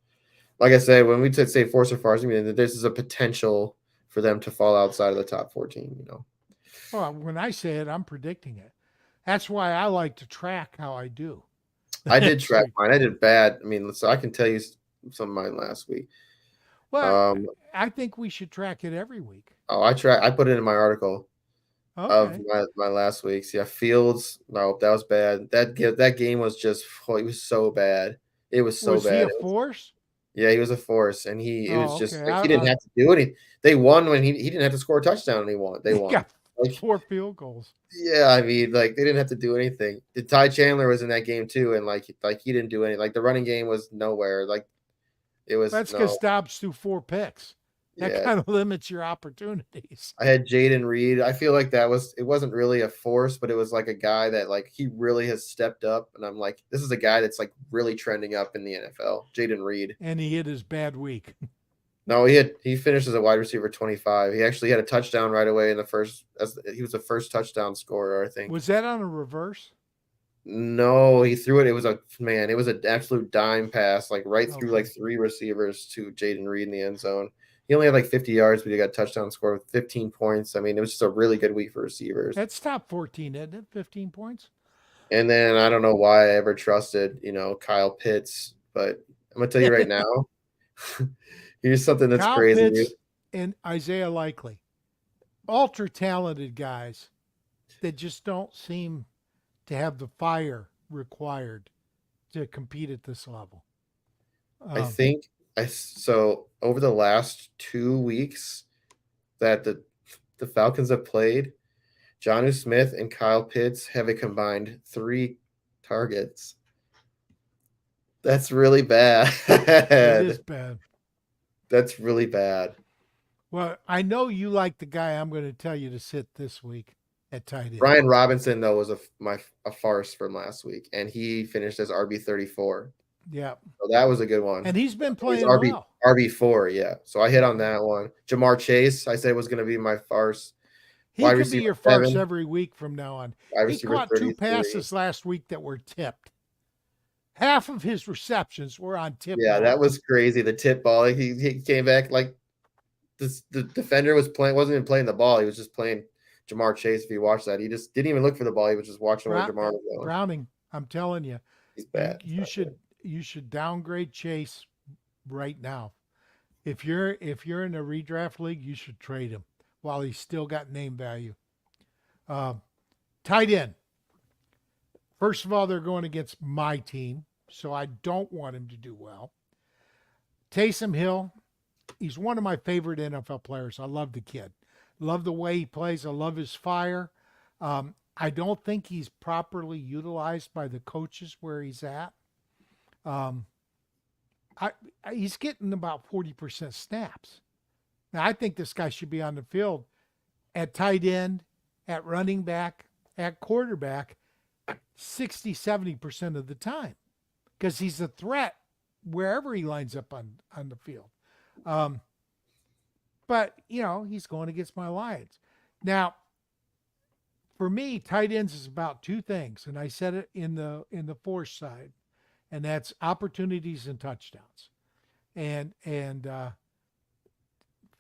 like I said, when we say force or farce, I mean, this is a potential for them to fall outside of the top 14, Well, when I say it, I'm predicting it. That's why I like to track how I do. I did track mine. I did bad. I mean, so I can tell you some of mine last week. Well, I think we should track it every week. Oh, I put it in my article of my last week's. Yeah, Fields. No, that was bad. That game was just. Oh, it was so bad. It was so bad. Was he a force? Yeah, he was a force, and it was just like he didn't have to do anything. They won when he didn't have to score a touchdown, and he won. They won. Got 4 field goals. Yeah, I mean, like they didn't have to do anything. Ty Chandler was in that game too, and like he didn't do anything. Like the running game was nowhere. Like it was. That's because Dobbs threw 4 picks. That kind of limits your opportunities. I had Jaden Reed. I feel like it wasn't really a force, but it was like a guy that like he really has stepped up. And I'm like, this is a guy that's like really trending up in the NFL. Jaden Reed. And he had his bad week. No, he finished as a wide receiver 25. He actually had a touchdown right away in the first. He was the first touchdown scorer, I think. Was that on a reverse? No, he threw it. It was an absolute dime pass, like right through like 3 receivers to Jaden Reed in the end zone. He only had like 50 yards, but he got a touchdown score with 15 points. I mean, it was just a really good week for receivers. That's top 14, isn't it? 15 points. And then I don't know why I ever trusted, Kyle Pitts, but I'm gonna tell you right now. Here's something that's Kyle crazy. Pitts and Isaiah Likely, ultra talented guys that just don't seem to have the fire required to compete at this level. I think so over the last 2 weeks that the Falcons have played, Jonnu Smith and Kyle Pitts have a combined 3 targets. That's really bad. It is bad. That's really bad. Well, I know you like the guy I'm going to tell you to sit this week at tight end. Brian Robinson, though, was a farce from last week, and he finished as RB34. Yeah. So that was a good one. And he's been playing well. RB4, yeah. So I hit on that one. Jamar Chase, I said was going to be my farce. He could be your farce every week from now on. He caught 2 passes last week that were tipped. Half of his receptions were on tip. Yeah, that was crazy. The tip ball. He came back like the defender wasn't even playing the ball. He was just playing Jamar Chase. If you watch that, he just didn't even look for the ball. He was just watching where Jamar was going. Browning, I'm telling you, he's bad. You should downgrade Chase right now. If you're in a redraft league, you should trade him while he's still got name value. Um, Tight end. First of all, they're going against my team, so I don't want him to do well. Taysom Hill, he's one of my favorite NFL players. I love the kid. Love the way he plays. I love his fire. I don't think he's properly utilized by the coaches where he's at. Um, he's getting about 40% snaps. Now, I think this guy should be on the field at tight end, at running back, at quarterback 60-70% of the time because he's a threat wherever he lines up on the field. But, he's going against my Lions. Now, for me, tight ends is about two things, and I said it in the force side, and that's opportunities and touchdowns. And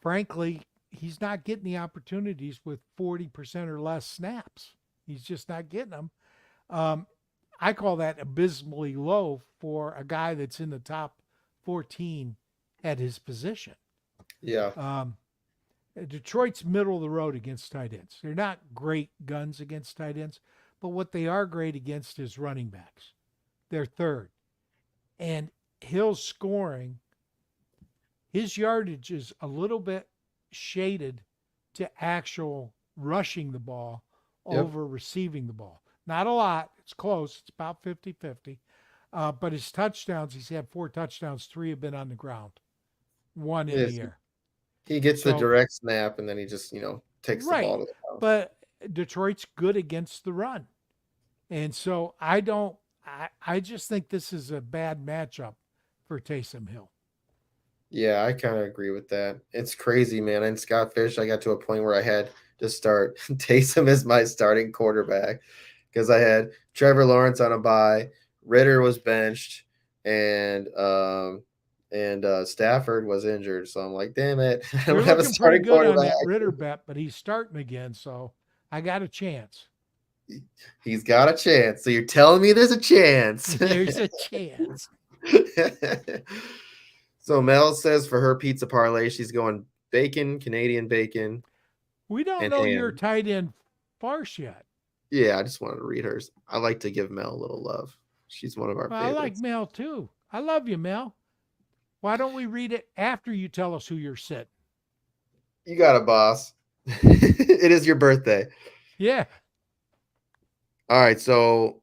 frankly, he's not getting the opportunities with 40% or less snaps. He's just not getting them. I call that abysmally low for a guy that's in the top 14 at his position. Yeah. Detroit's middle of the road against tight ends. They're not great guns against tight ends, but what they are great against is running backs. They're third. And Hill's scoring, his yardage is a little bit shaded to actual rushing the ball over receiving the ball. Not a lot. It's close. It's about 50-50. But his touchdowns, he's had 4 touchdowns. 3 have been on the ground. 1 in the air. He gets the direct snap, and then he just, takes the ball to the house. But Detroit's good against the run. And so I just think this is a bad matchup for Taysom Hill. Yeah, I kind of agree with that. It's crazy, man. And Scott Fish, I got to a point where I had to start Taysom as my starting quarterback because I had Trevor Lawrence on a bye, Ritter was benched, and Stafford was injured. So I'm like, damn it. I don't have a starting quarterback. On that Ritter bet, but he's starting again, so I got a chance. He's got a chance. So you're telling me there's a chance. There's a chance. So Mel says for her pizza parlay, she's going bacon, Canadian bacon. We don't know your tight end farce yet. Yeah, I just wanted to read hers. I like to give Mel a little love. She's one of our favorites. I like Mel too. I love you, Mel. Why don't we read it after you tell us who you're sitting? You got it, boss. It is your birthday. Yeah. All right, so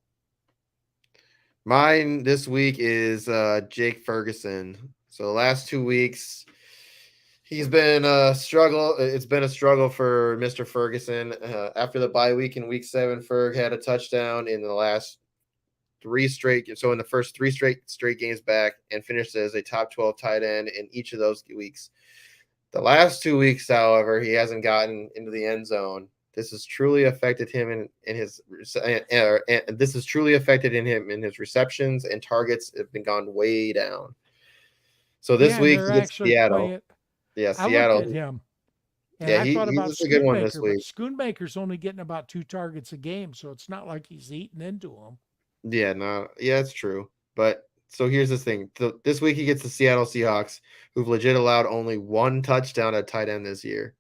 mine this week is Jake Ferguson. So the last 2 weeks, he's been a struggle. It's been a struggle for Mr. Ferguson. After the bye week in week 7, Ferg had a touchdown in the last 3 straight. So in the first 3 straight games back, and finished as a top 12 tight end in each of those weeks. The last 2 weeks, however, he hasn't gotten into the end zone. This has truly affected him in his receptions, and targets have been gone way down. So this week he gets Seattle. Yeah, Seattle. I looked at him. And I thought about a good one this week. Schoonmaker's only getting about 2 targets a game, so it's not like he's eating into them. Yeah, it's true. But so here's the thing. This week he gets the Seattle Seahawks, who've legit allowed only 1 touchdown at tight end this year.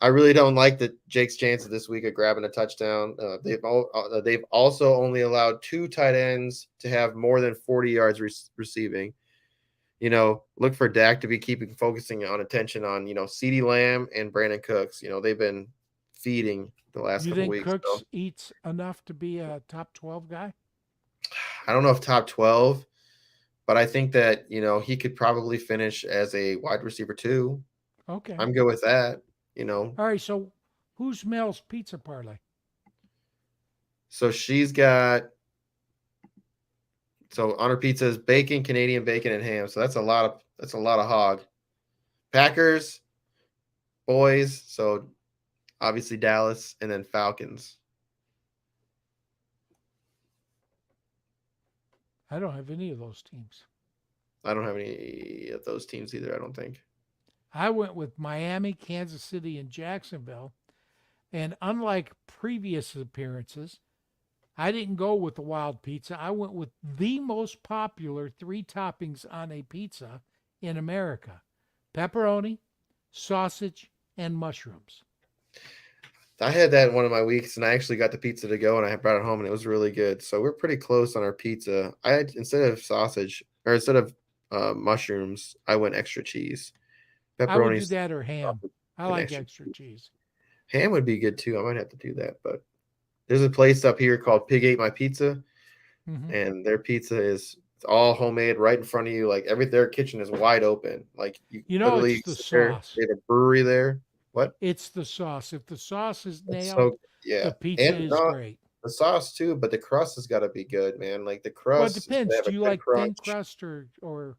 I really don't like Jake's chances this week of grabbing a touchdown. They've also only allowed 2 tight ends to have more than 40 yards receiving. Look for Dak to be focusing on attention on, CeeDee Lamb and Brandon Cooks. They've been feeding the last couple weeks. You think Cooks eats enough to be a top 12 guy? I don't know if top 12, but I think that, he could probably finish as a wide receiver 2. Okay. I'm good with that, All right, so who's Mel's pizza parlay? So she's got on her pizza is bacon, Canadian bacon, and ham. So that's a lot of hog. Packers, boys, so obviously Dallas, and then Falcons. I don't have any of those teams. I don't have any of those teams either, I don't think. I went with Miami, Kansas City, and Jacksonville. And unlike previous appearances, I didn't go with the wild pizza. I went with the most popular 3 toppings on a pizza in America. pepperoni, sausage, and mushrooms. I had that in one of my weeks, and I actually got the pizza to go, and I brought it home, and it was really good. So we're pretty close on our pizza. I had instead of sausage or instead of mushrooms, I went extra cheese, I would pepperoni, do that or ham. sausage, I and like extra extra cheese. cheese. Ham would be good too. I might have to do that, but there's a place up here called Pig Ate My Pizza, Hmm. and their pizza is it's all homemade right in front of you. Like their kitchen is wide open. Like you You know, literally it's the sit there. sauce. They have a brewery there. What? It's the sauce. If the sauce is It's nailed, so yeah, the pizza and is great. the sauce too, but the crust has got to be good, man. Like the Well, it crust is gonna depends. have Do a you good like thin crunch. crust or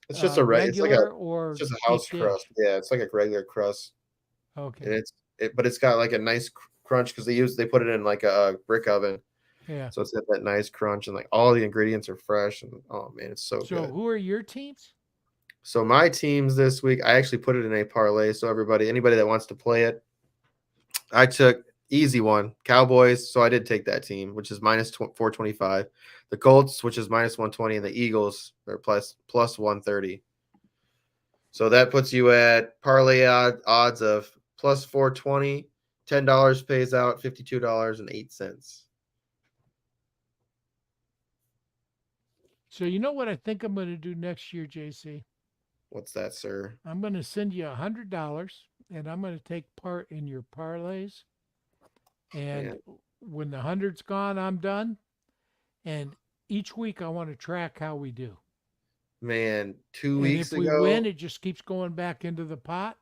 It's just a regular it's or just a house deep crust. dish? Yeah, it's like a regular crust, and Okay. but it's got like a nice crunch because they put it in like a brick oven, Yeah. so it's got that nice crunch and like all the ingredients are fresh and oh man, it's so So, good. who are your teams? So my teams this week, I actually put it in a parlay. So anybody that wants to play it, I took easy one, Cowboys. So I did take that team, which is minus 425. The Colts, which is minus 120, and the Eagles are plus 130. So that puts you at parlay odds of plus 420. $10 pays out $52.08. So, you know what I think I'm going to do next year, JC? What's that, sir? I'm going to send you $100 and I'm going to take part in your parlays. And Man, when the hundred's gone, I'm done. And each week I want to track how we do. man, two And weeks if we win, ago, it just keeps going back into the pot.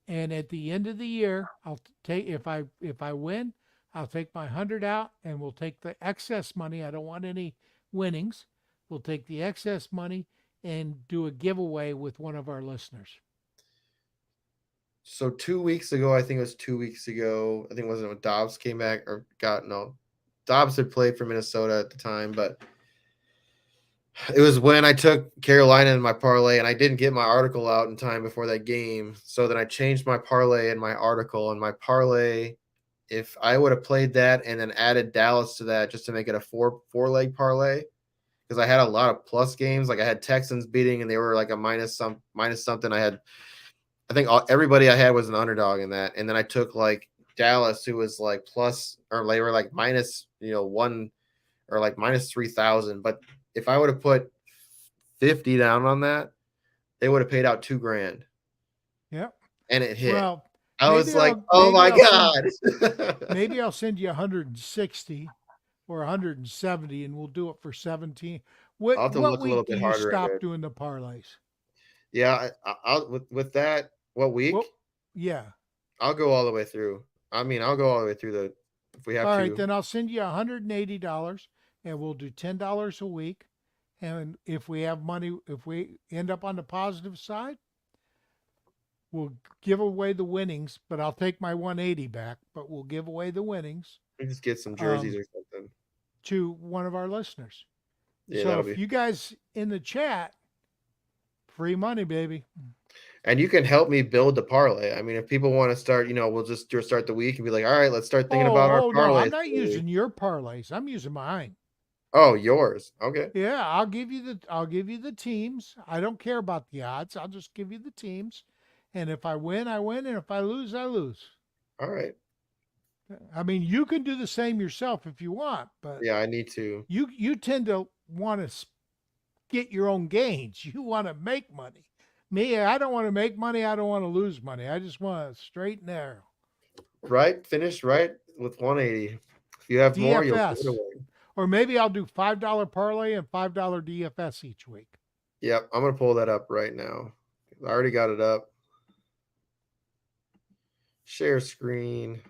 And at the end of the year, I'll take if I win, I'll take my 100 out and we'll take the excess money. I don't want any winnings. We'll take the excess money and do a giveaway with one of our listeners. so 2 weeks ago, I think it was 2 weeks ago. I think it wasn't when Dobbs came back or got no. Dobbs had played for Minnesota at the time, but it was when I took Carolina in my parlay and I didn't get my article out in time before that game. So then I changed my parlay and my article and my parlay. If I would have played that and then added Dallas to that just to make it a four leg parlay, because I had a lot of plus games. Like I had Texans beating and they were like a minus something. I think everybody I had was an underdog in that. And then I took like Dallas, who was like plus or they were like minus, one or like minus 3,000. But if I would have put 50 down on that, they would have paid out $2,000 Yep. and it hit. Well, I was like, oh my God. maybe I'll send you 160 or 170 and we'll do it for 17. I'll have to What look a little week do bit you harder at stop it. doing the parlays? Yeah, I'll with that. What week? Well, yeah. I'll go all the way through. I mean, I'll go all the way through if we have All right, to. then I'll send you $180 and we'll do $10 a week. And if we have money, if we end up on the positive side, we'll give away the winnings, but I'll take my 180 back, but we'll give away the winnings We just get some jerseys um, or something. to one of our listeners. Yeah, So that'll if be. you guys in the chat, free money, baby. And you can help me build the parlay. I mean, if people want to start, we'll just start the week and be like, all right, let's start thinking about our No, I'm parlays not for the week. using your parlays. I'm using mine. Oh, yours. Okay. Yeah, I'll give you the teams. I don't care about the odds. I'll just give you the teams. And if I win, I win, and if I lose, I lose. All right. I mean, you can do the same yourself if you want, but Yeah, I need to. you tend to want to get your own gains. You want to make money. Me, I don't want to make money. I don't want to lose money. I just want to straight and narrow. Finish right with 180. If you have more, you'll give it DFS. away. Or maybe I'll do $5 parlay and $5 DFS each week. Yep, I'm gonna pull that up right now. I already got it up. Share screen.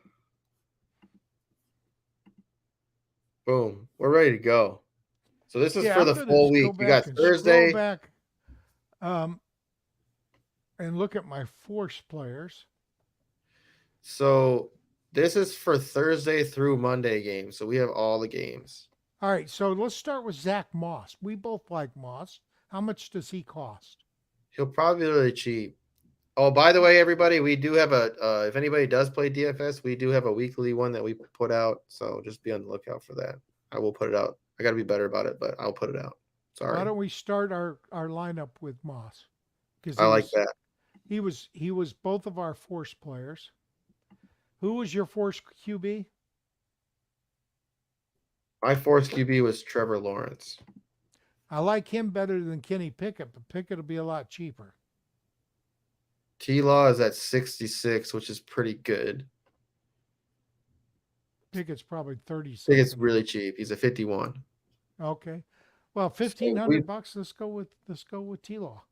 Boom. We're ready to go. So this is for I'm the going full to go week. You got back and scroll Thursday. back um, and look at my FORCE players. So this is for Thursday through Monday games. So we have all the games. All right, so let's start with Zach Moss. We both like Moss. How much does he cost? He'll probably be really cheap. Oh, by the way, everybody, we do have if anybody does play DFS, we do have a weekly one that we put out. So just be on the lookout for that. I will put it out. I got to be better about it, but I'll put it out. Sorry. Why don't we start our lineup with Moss? Because I like that. He was both of our force players. Who was your force QB? My force QB was Trevor Lawrence. I like him better than Kenny Pickett, but Pickett will be a lot cheaper. T-Law is at 66, which is pretty good. Pickett's probably 30 I think it's something. really cheap. He's a 51. Okay. Well, So $1,500. Let's go with T Law.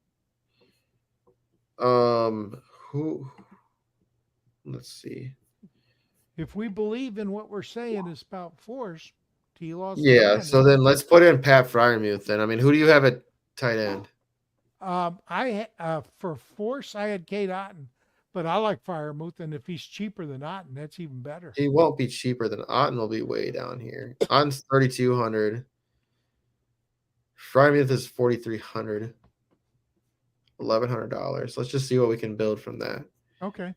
who? Let's see. If we believe in what we're saying is about force, T Law's the Yeah. man. So then let's put in Pat Fryermuth. Then I mean, who do you have at tight end? For force, I had Kate Otten, but I like Firemouth, and if he's cheaper than Otten, that's even better. He won't be cheaper than Otten. Will be way down here. Otten's 3,200. Fryermuth is 4,300. $1,100. Let's just see what we can build from that. Okay.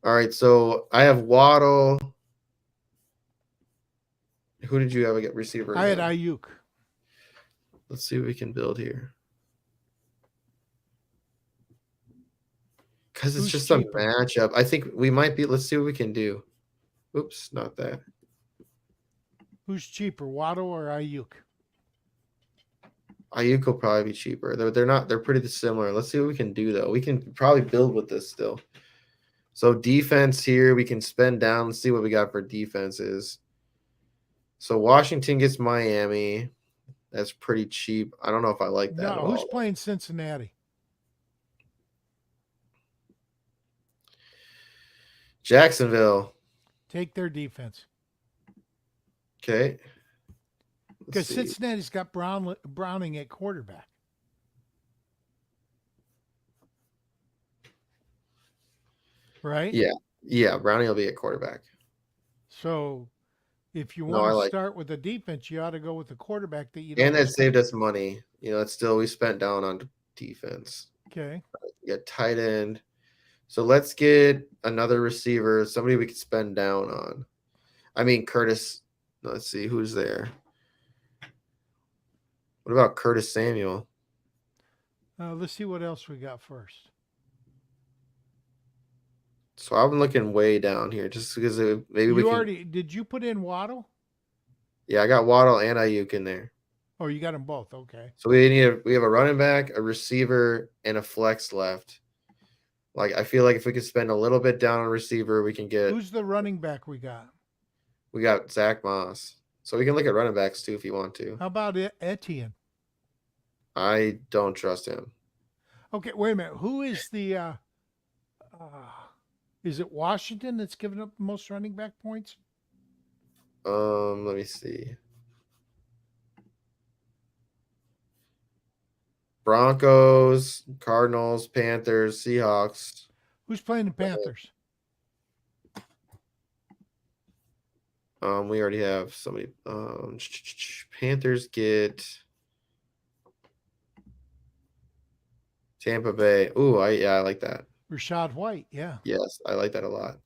All right. So I have Waddle. Who did you have a receiver? I had again? Ayuk. Let's see what we can build here. Because it's Who's just cheaper? a matchup. I think we might be. Let's see what we can do. Oops, not that. Who's cheaper, Waddle or Ayuk? Ayuk will probably be cheaper. They're not. They're pretty similar. Let's see what we can do though. We can probably build with this still. So defense here, we can spend down. Let's see what we got for defenses. So Washington gets Miami. That's pretty cheap. I don't know if I like that at No, who's all. playing Cincinnati? Jacksonville. Take their defense. Okay. Because Cincinnati's got Browning at quarterback. Right? Yeah. Yeah. Browning will be at quarterback. So if you No, want I to like. start with a defense, you ought to go with the quarterback that you And don't that saved us money. It's still we spent down on defense. Okay. We got tight end. So let's get another receiver, somebody we could spend down on. I mean, Curtis. Let's see who's there. What about Curtis Samuel? Let's see what else we got first. So I've been looking way down here just because maybe we can. Did you put in Waddle? Yeah, I got Waddle and Ayuk in there. Oh, you got them both. Okay. So we have a running back, a receiver, and a flex left. Like I feel like if we could spend a little bit down on receiver, we can get. Who's the running back we got? We got Zach Moss. So we can look at running backs too if you want to. How about Etienne? I don't trust him. Okay, wait a minute. Who is the? Is it Washington that's given up the most running back points? Let me see. Broncos, Cardinals, Panthers, Seahawks. Who's playing the Panthers? We already have somebody. Panthers get Tampa Bay. Ooh, I like that. Rashad White, yeah. Yes, I like that a lot.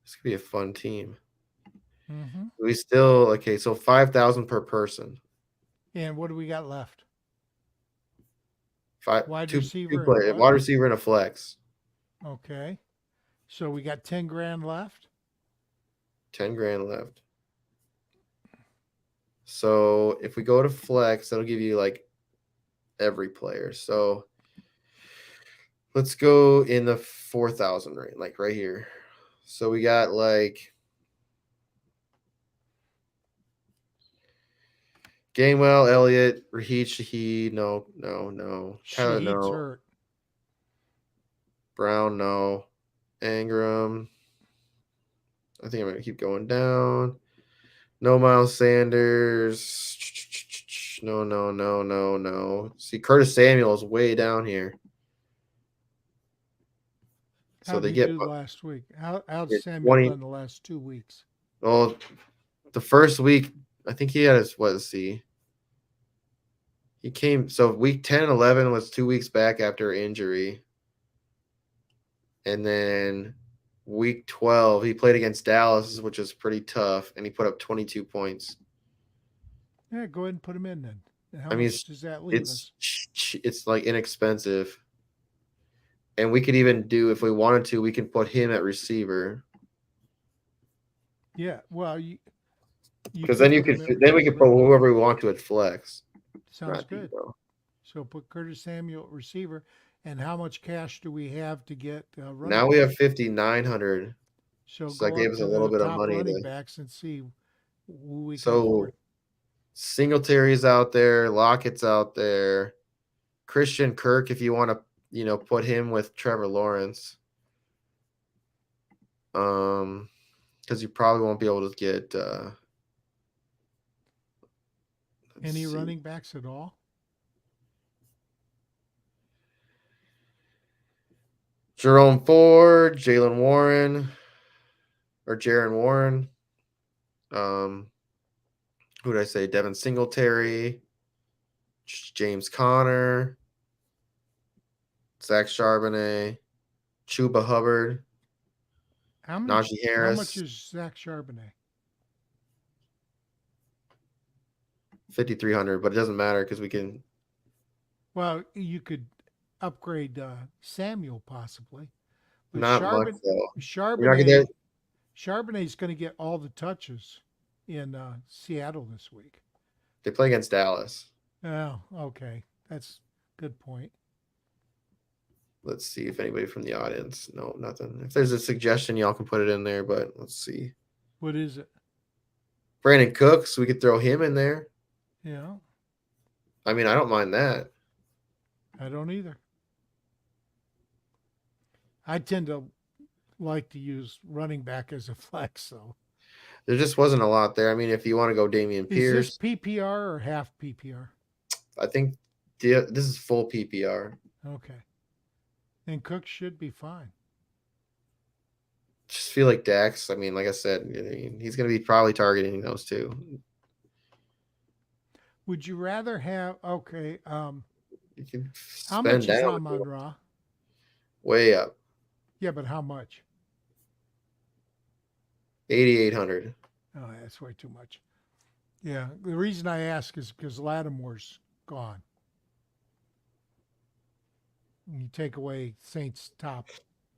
This could be a fun team. Mm-hmm. We still okay. So 5,000 per person. And what do we got left? Wide receiver and a flex. Okay. So we got 10 grand left. 10 grand left. So if we go to flex, that'll give you like every player. So let's go in the 4,000 range, like right here. So we got like Gainwell, Elliott, Raheem, Shaheed, no. Tyler, Shaheed's no. hurt. Brown, no. Ingram. I think I'm going to keep going down. No Miles Sanders. No. See, Curtis Samuel is way down here. How did he do last week? How'd Samuel done the last 2 weeks? Well, the first week, I think he had he came, so week 10 and 11 was 2 weeks back after injury. And then week 12, he played against Dallas, which is pretty tough, and he put up 22 points. Yeah, go ahead and put him in then. How I mean, much does that leave us? It's it's like inexpensive. And we could even do, if we wanted to, we can put him at receiver. Yeah. Well, you Because could then you put could him at then we could put receiver. whoever we want to at flex. Sounds Not good. Debo. So put Curtis Samuel at receiver. And how much cash do we have to get running Now we back? have 5,900. So So that go gave up us to a little the bit of top money running to. backs and see who we can afford. So Singletary's out there, Lockett's out there, Christian Kirk. If you want to, put him with Trevor Lawrence, because you probably won't be able to get. Any running backs at all? Jerome Ford, Jalen Warren, or Jaron Warren. Who did I say? Devin Singletary, James Conner, Zach Charbonnet, Chuba Hubbard, How much? Najee How much Harris, is Zach Charbonnet? 5,300. But it doesn't matter because we can. Well, you could upgrade Samuel possibly, but Not much though. You're not gonna. Charbonnet's going to get all the touches in Seattle this week. They play against Dallas. Oh, okay, that's good point. Let's see if anybody from the audience. No, nothing. If there's a suggestion, y'all can put it in there. But let's see. What is it? Brandon Cooks, we could throw him in there. Yeah, I mean, I don't mind that. I don't either. I tend to like to use running back as a flex, though. There just wasn't a lot there. I mean, if you want to go Damian Is this Pierce, PPR or half PPR? I think this is full PPR. Okay. And Cook should be fine. Just feel like Dax. I mean, like I said, he's going to be probably targeting those two. Would you rather have You can how much spend is down Amon Ra? way up, Yeah, but how much? 8,800. Oh, that's way too much. Yeah, the reason I ask is because Lattimore's gone. You take away Saints top.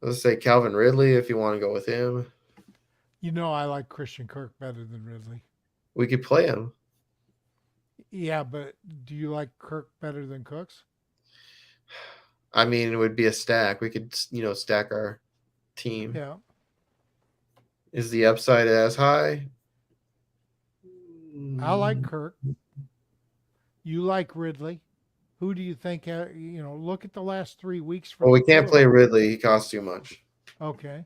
Let's say Calvin Ridley if you want to go with him. You know I like Christian Kirk better than Ridley. We could play him. Yeah, but do you like Kirk better than Cooks? I mean, it would be a stack. We could, stack our team. Yeah. Is the upside as high? I like Kirk. You like Ridley. Who do you think? Look at the last 3 weeks. Well, we can't play Ridley. He costs too much. Okay.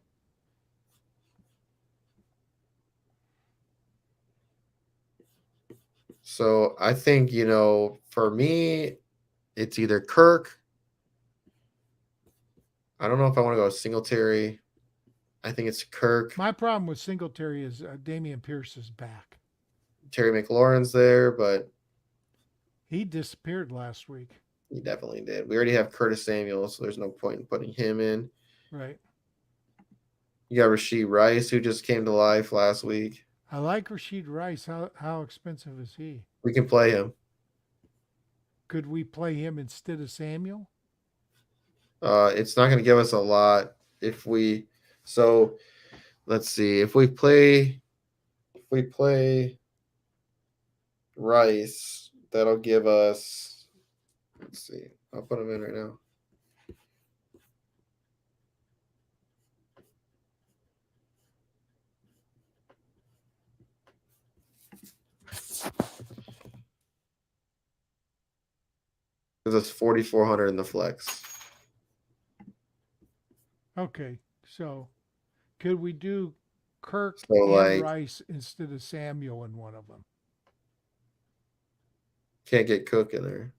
So I think, for me, it's either Kirk. I don't know if I want to go Singletary. I think it's Kirk. My problem with Singletary is Damian Pierce is back. Terry McLaurin's there, but he disappeared last week. He definitely did. We already have Curtis Samuel, so there's no point in putting him in. Right. You got Rashid Rice, who just came to life last week. I like Rashid Rice. How expensive is he? We can play him. Could we play him instead of Samuel? It's not going to give us a lot if we. So, let's see. If we play Rice, that'll give us. Let's see. I'll put him in right now. Because it's 4,400 in the flex. Okay, so could we do Kirk So, and Rice instead of Samuel in one of them? Can't get Cook in there.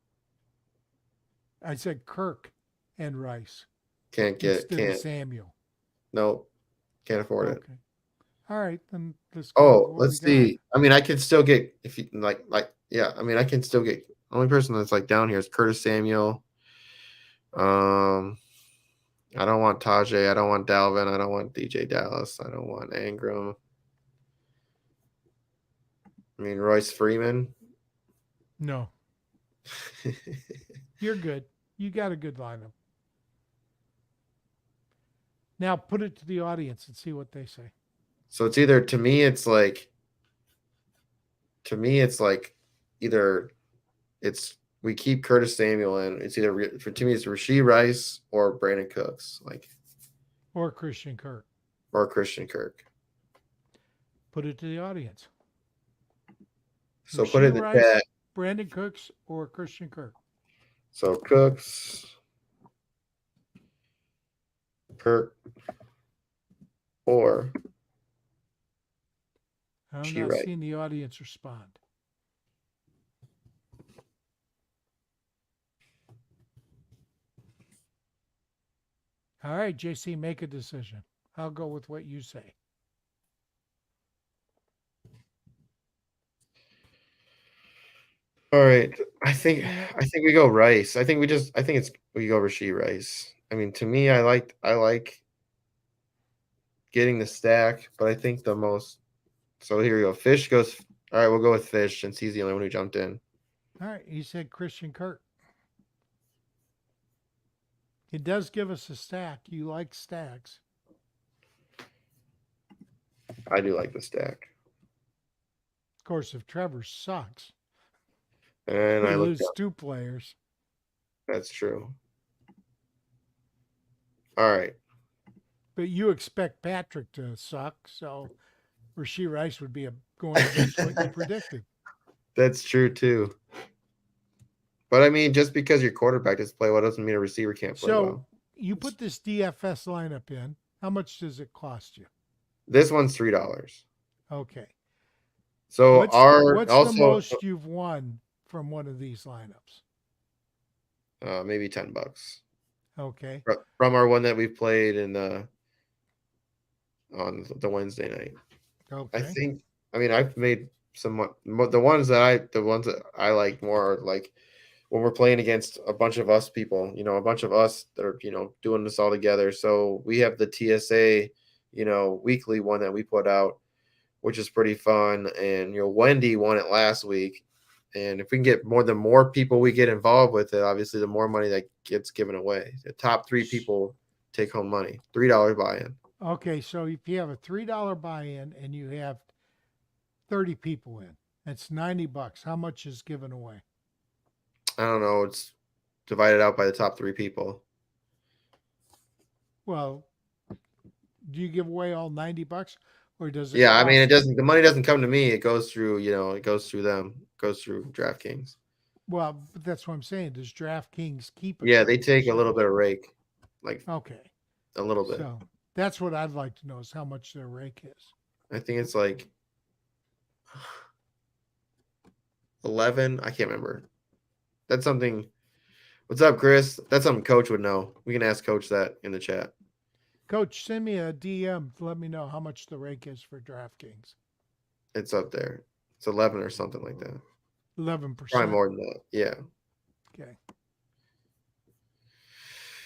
I said Kirk and Rice. Can't of Samuel. Nope. Can't afford it. All right, then let's go. Let's see. I mean, I can still get if you yeah. I mean, I can still get. Only person that's down here is Curtis Samuel. I don't want Tajay. I don't want Dalvin. I don't want DJ Dallas. I don't want Ingram. I mean, Royce Freeman. No. You're good. You got a good lineup. Now put it to the audience and see what they say. So it's either to me it's like either it's we keep Curtis Samuel in. It's either for to me it's Rasheed Rice or Brandon Cooks, like Or Christian Kirk. or Christian Kirk. Put it to the audience. So put it Rasheed in the Rice, chat. Brandon Cooks, or Christian Kirk. So Cooks, Kirk, or I'm Rasheed not Rice. seeing the audience respond. All right, JC, make a decision. I'll go with what you say. All right. I think You know, I think we go Rice. I think we go Rasheed Rice. I mean, to me, I like getting the stack, but I think the most. So here we go. Fish goes. All right, we'll go with Fish since he's the only one who jumped in. all right, you said Christian Kirk. It does give us a stack. You like stacks. I do like the stack, Of course, if Trevor sucks, and we I looked lose up. 2 players. That's true. All right. But you expect Patrick to suck, so Rasheed Rice would be going against what you predicted. That's true too. But I mean, just because your quarterback doesn't play well doesn't mean a receiver can't play So well. you put this DFS lineup in. How much does it cost you? This one's $3. Okay. So our What's the also most you've won from one of these lineups? maybe $10 Okay. from our one that we played in the on the Wednesday night. I Okay. think. I mean, I've made the ones that I like more are like when we're playing against a bunch of us people. A bunch of us that are doing this all together. So we have the TSA weekly one that we put out, which is pretty fun. And Wendy won it last week. And if we can get more people we get involved with it, obviously the more money that gets given away. The top 3 people take home money. $3 buy-in. Okay. So if you have a $3 buy in and you have 30 people in, that's $90. How much is given away? I don't know. It's divided out by the top 3 people. Well, do you give away all $90 or does it Yeah, I mean, it cost? doesn't. The money doesn't come to me. It goes through. It goes through them. It goes through DraftKings. Well, but that's what I'm saying. Does DraftKings keep a Yeah, they certain take a little bit percentage? of rake, like Okay. a little bit. So that's what I'd like to know is how much their rake is. I think it's like 11. I can't remember. That's something. What's up, Chris? That's something Coach would know. We can ask Coach that in the chat. Coach, send me a DM to let me know how much the rake is for DraftKings. It's up there. It's 11 or something like that. 11%. Probably more than that. Yeah. Okay.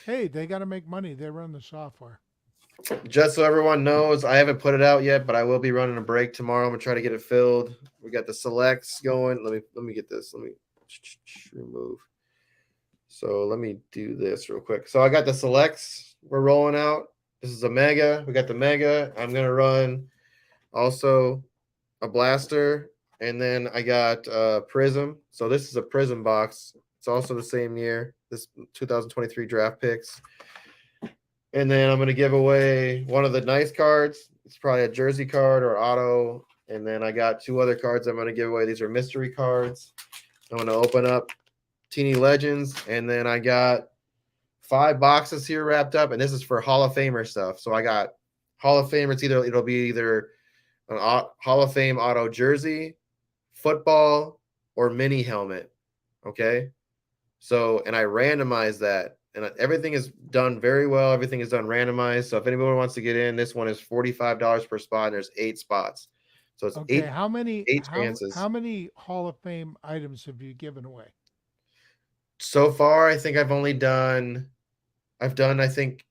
Hey, they got to make money. They run the software. Just so everyone knows, I haven't put it out yet, but I will be running a break tomorrow. I'm gonna try to get it filled. We got the selects going. Let me get this. Let me remove. So let me do this real quick. So I got the selects we're rolling out. This is a mega. We got the mega. I'm gonna run also a blaster, and then I got prism. So this is a prism box. It's also the same year. This 2023 draft picks. And then I'm going to give away one of the nice cards. It's probably a jersey card or auto. And then I got 2 other cards I'm going to give away. These are mystery cards. I'm going to open up Teeny Legends. And then I got 5 boxes here wrapped up. And this is for Hall of Famer stuff. So I got Hall of Famer. It'll be either an Hall of Fame auto jersey, football, or mini helmet. Okay. So, and I randomized that. And everything is done very well. Everything is done randomized. So if anybody wants to get in, this one is $45 per spot, and there's 8 spots. So it's Okay. eight chances. How many Hall of Fame items have you given away? So far, I think I've done, I think.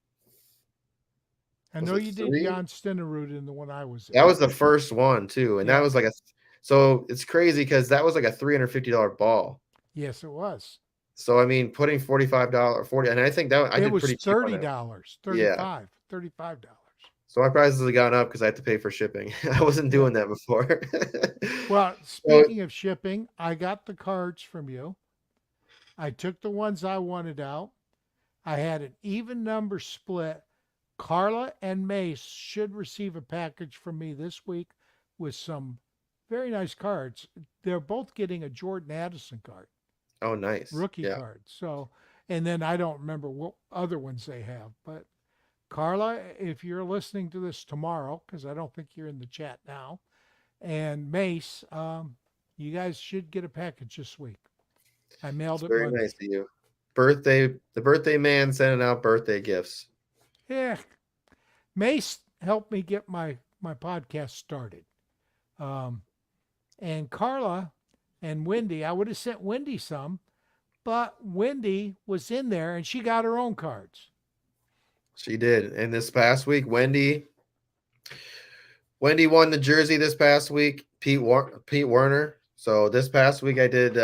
I know you did Jan Stenerud in the one I was in. That was the first one too. And Yeah. that was like so it's crazy because that was like a $350 ball. Yes, it was. So I mean, putting $45, 40, and I think that I It did was pretty cheap on $30, that. 35, $35. So my prices have gone up because I have to pay for shipping. I wasn't Yeah. doing that before. Well, So speaking of shipping, I got the cards from you. I took the ones I wanted out. I had an even number split. Carla and Mace should receive a package from me this week with some very nice cards. They're both getting a Jordan Addison card, oh, nice. rookie Yeah. card. So, and then I don't remember what other ones they have. But Carla, if you're listening to this tomorrow, because I don't think you're in the chat now, and Mace, you guys should get a package this week. I It's mailed it very nice Monday. of you. The birthday man sending out birthday gifts. Yeah, Mace helped me get my podcast started. Um, and Carla and Wendy, I would have sent Wendy some, but Wendy was in there and she got her own cards. She did. And this past week, Wendy won the jersey this past week. Pete Werner. So this past week I did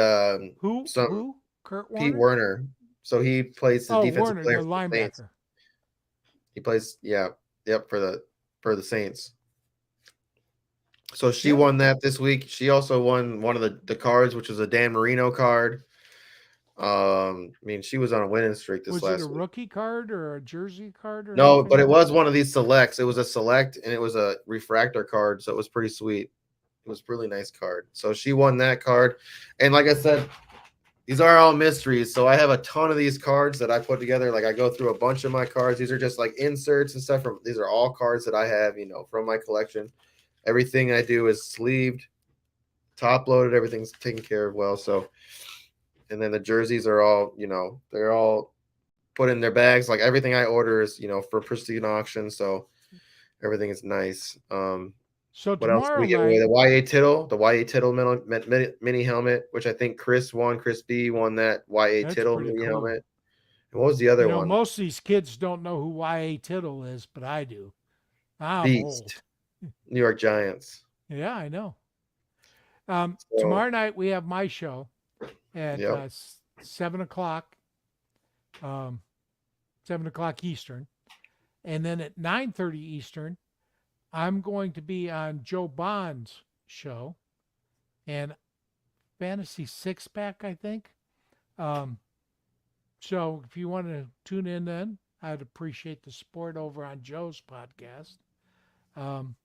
Who? some Who? Kurt Pete Warner? Werner. So he plays the Oh, defensive Warner, player the for the Saints. linebacker. He plays, yeah, yep, for the Saints. So she Yeah. won that this week. She also won one of the cards, which was a Dan Marino card. I mean, she was on a winning streak this Was it a last week. rookie card or a jersey card or No, but anything? it was one of these selects. It was a select and it was a refractor card, so it was pretty sweet. It was a really nice card. So she won that card. And like I said, these are all mysteries. So I have a ton of these cards that I put together. Like I go through a bunch of my cards. These are just like inserts and stuff from these are all cards that I have, from my collection. Everything I do is sleeved, top loaded, everything's taken care of well. So and then the jerseys are all, they're all put in their bags. Like everything I order is, for pristine auction. So everything is nice. So What else did tomorrow we give away? night, The YA Tittle mini helmet, which I think Chris won. Chris B won that YA that's Tittle pretty mini cool. helmet. And what was the other one? Most of these kids don't know who Y.A. Tittle is, but I do. I'm old. Beast, New York Giants. Yeah, I know. So, Tomorrow night we have my show at yep. 7 o'clock, 7 o'clock Eastern, and then at 9:30 Eastern, I'm going to be on Joe Bond's show and Fantasy Six Pack, I think. Um, so if you want to tune in, then I'd appreciate the support over on Joe's podcast. Um,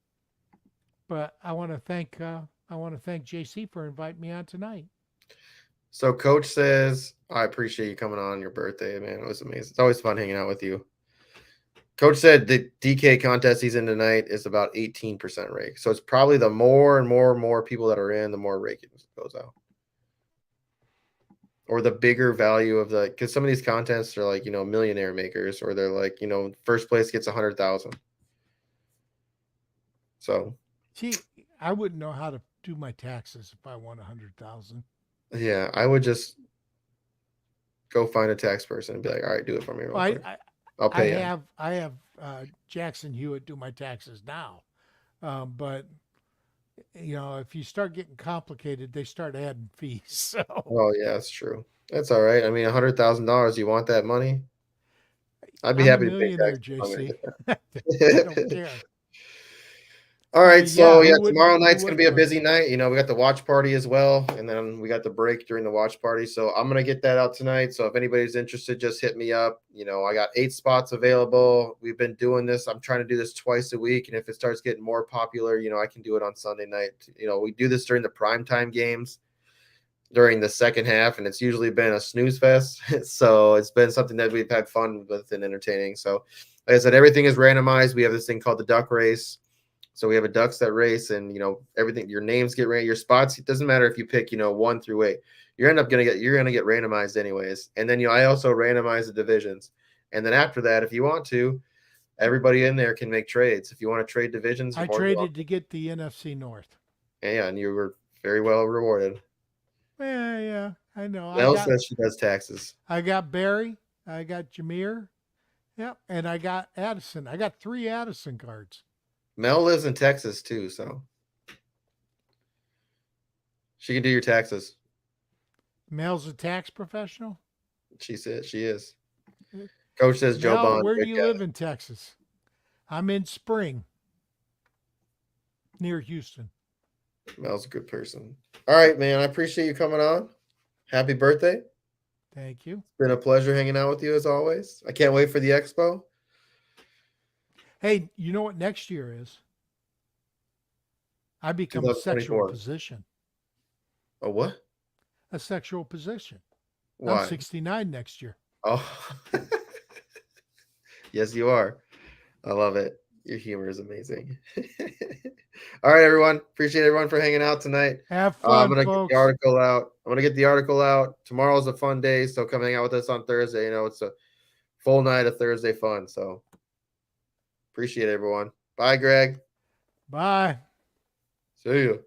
but I want to thank JC for inviting me on tonight. So Coach says, I appreciate you coming on your birthday, man. It was amazing. It's always fun hanging out with you. Coach said the DK contest he's in tonight is about 18% rake. So it's probably the more and more people that are in, the more rake goes out. Or the bigger value of because some of these contests are like, millionaire makers, or they're like, first place gets 100,000. So, See, I wouldn't know how to do my taxes if I won 100,000. yeah, I would just go find a tax person and be like, all right, do it for me real Well, quick. I'll pay you. I have Jackson Hewitt do my taxes now, but if you start getting complicated, they start adding fees. So, Oh, yeah, that's true. That's all right. I mean, $100,000, you want that money? I'd be I'm a happy to pay millionaire, taxes if I'm JC. gonna I get don't that. care. All right, so yeah, Who wouldn't? tomorrow Who night's gonna be wouldn't a want busy night. We got the watch party as well, and then we got the break during the watch party. So I'm gonna get that out tonight. So if anybody's interested, just hit me up. I got 8 spots available. We've been doing this. I'm trying to do this twice a week, and if it starts getting more popular, I can do it on Sunday night. We do this during the primetime games during the second half, and it's usually been a snooze fest. So it's been something that we've had fun with and entertaining. So like I said, everything is randomized. We have this thing called the duck race. So we have a ducks that race, and everything. Your names get ranked. Your spots. It doesn't matter if you pick 1 through 8. You're gonna get randomized anyways. And then I also randomize the divisions. And then after that, if you want to, everybody in there can make trades. If you want to trade divisions, I traded to get the NFC North. yeah, and you were very well rewarded. Yeah, I know. Mel says she does taxes. I got Barry. I got Jameer. Yep, and I got Addison. I got 3 Addison cards. Mel lives in Texas too, so she can do your taxes. Mel's a tax professional. She said she is. Coach says Joe Now, Bond. where do Good you guy. live in Texas? I'm in Spring, near Houston. Mel's a good person. All right, man. I appreciate you coming on. Happy birthday. Thank you. It's been a pleasure hanging out with you as always. I can't wait for the expo. Hey, you know what next year is? I become a sexual 2024. position. A what? A sexual position. I'm Why? 69 next year. Oh, yes, you are. I love it. Your humor is amazing. All right, everyone. Appreciate everyone for hanging out tonight. Have I'm fun, gonna get the folks. article out. I'm gonna get the article out. Tomorrow's a fun day, so come hang out with us on Thursday. You know, it's a full night of Thursday fun. So appreciate everyone. Bye, Greg. Bye. See you.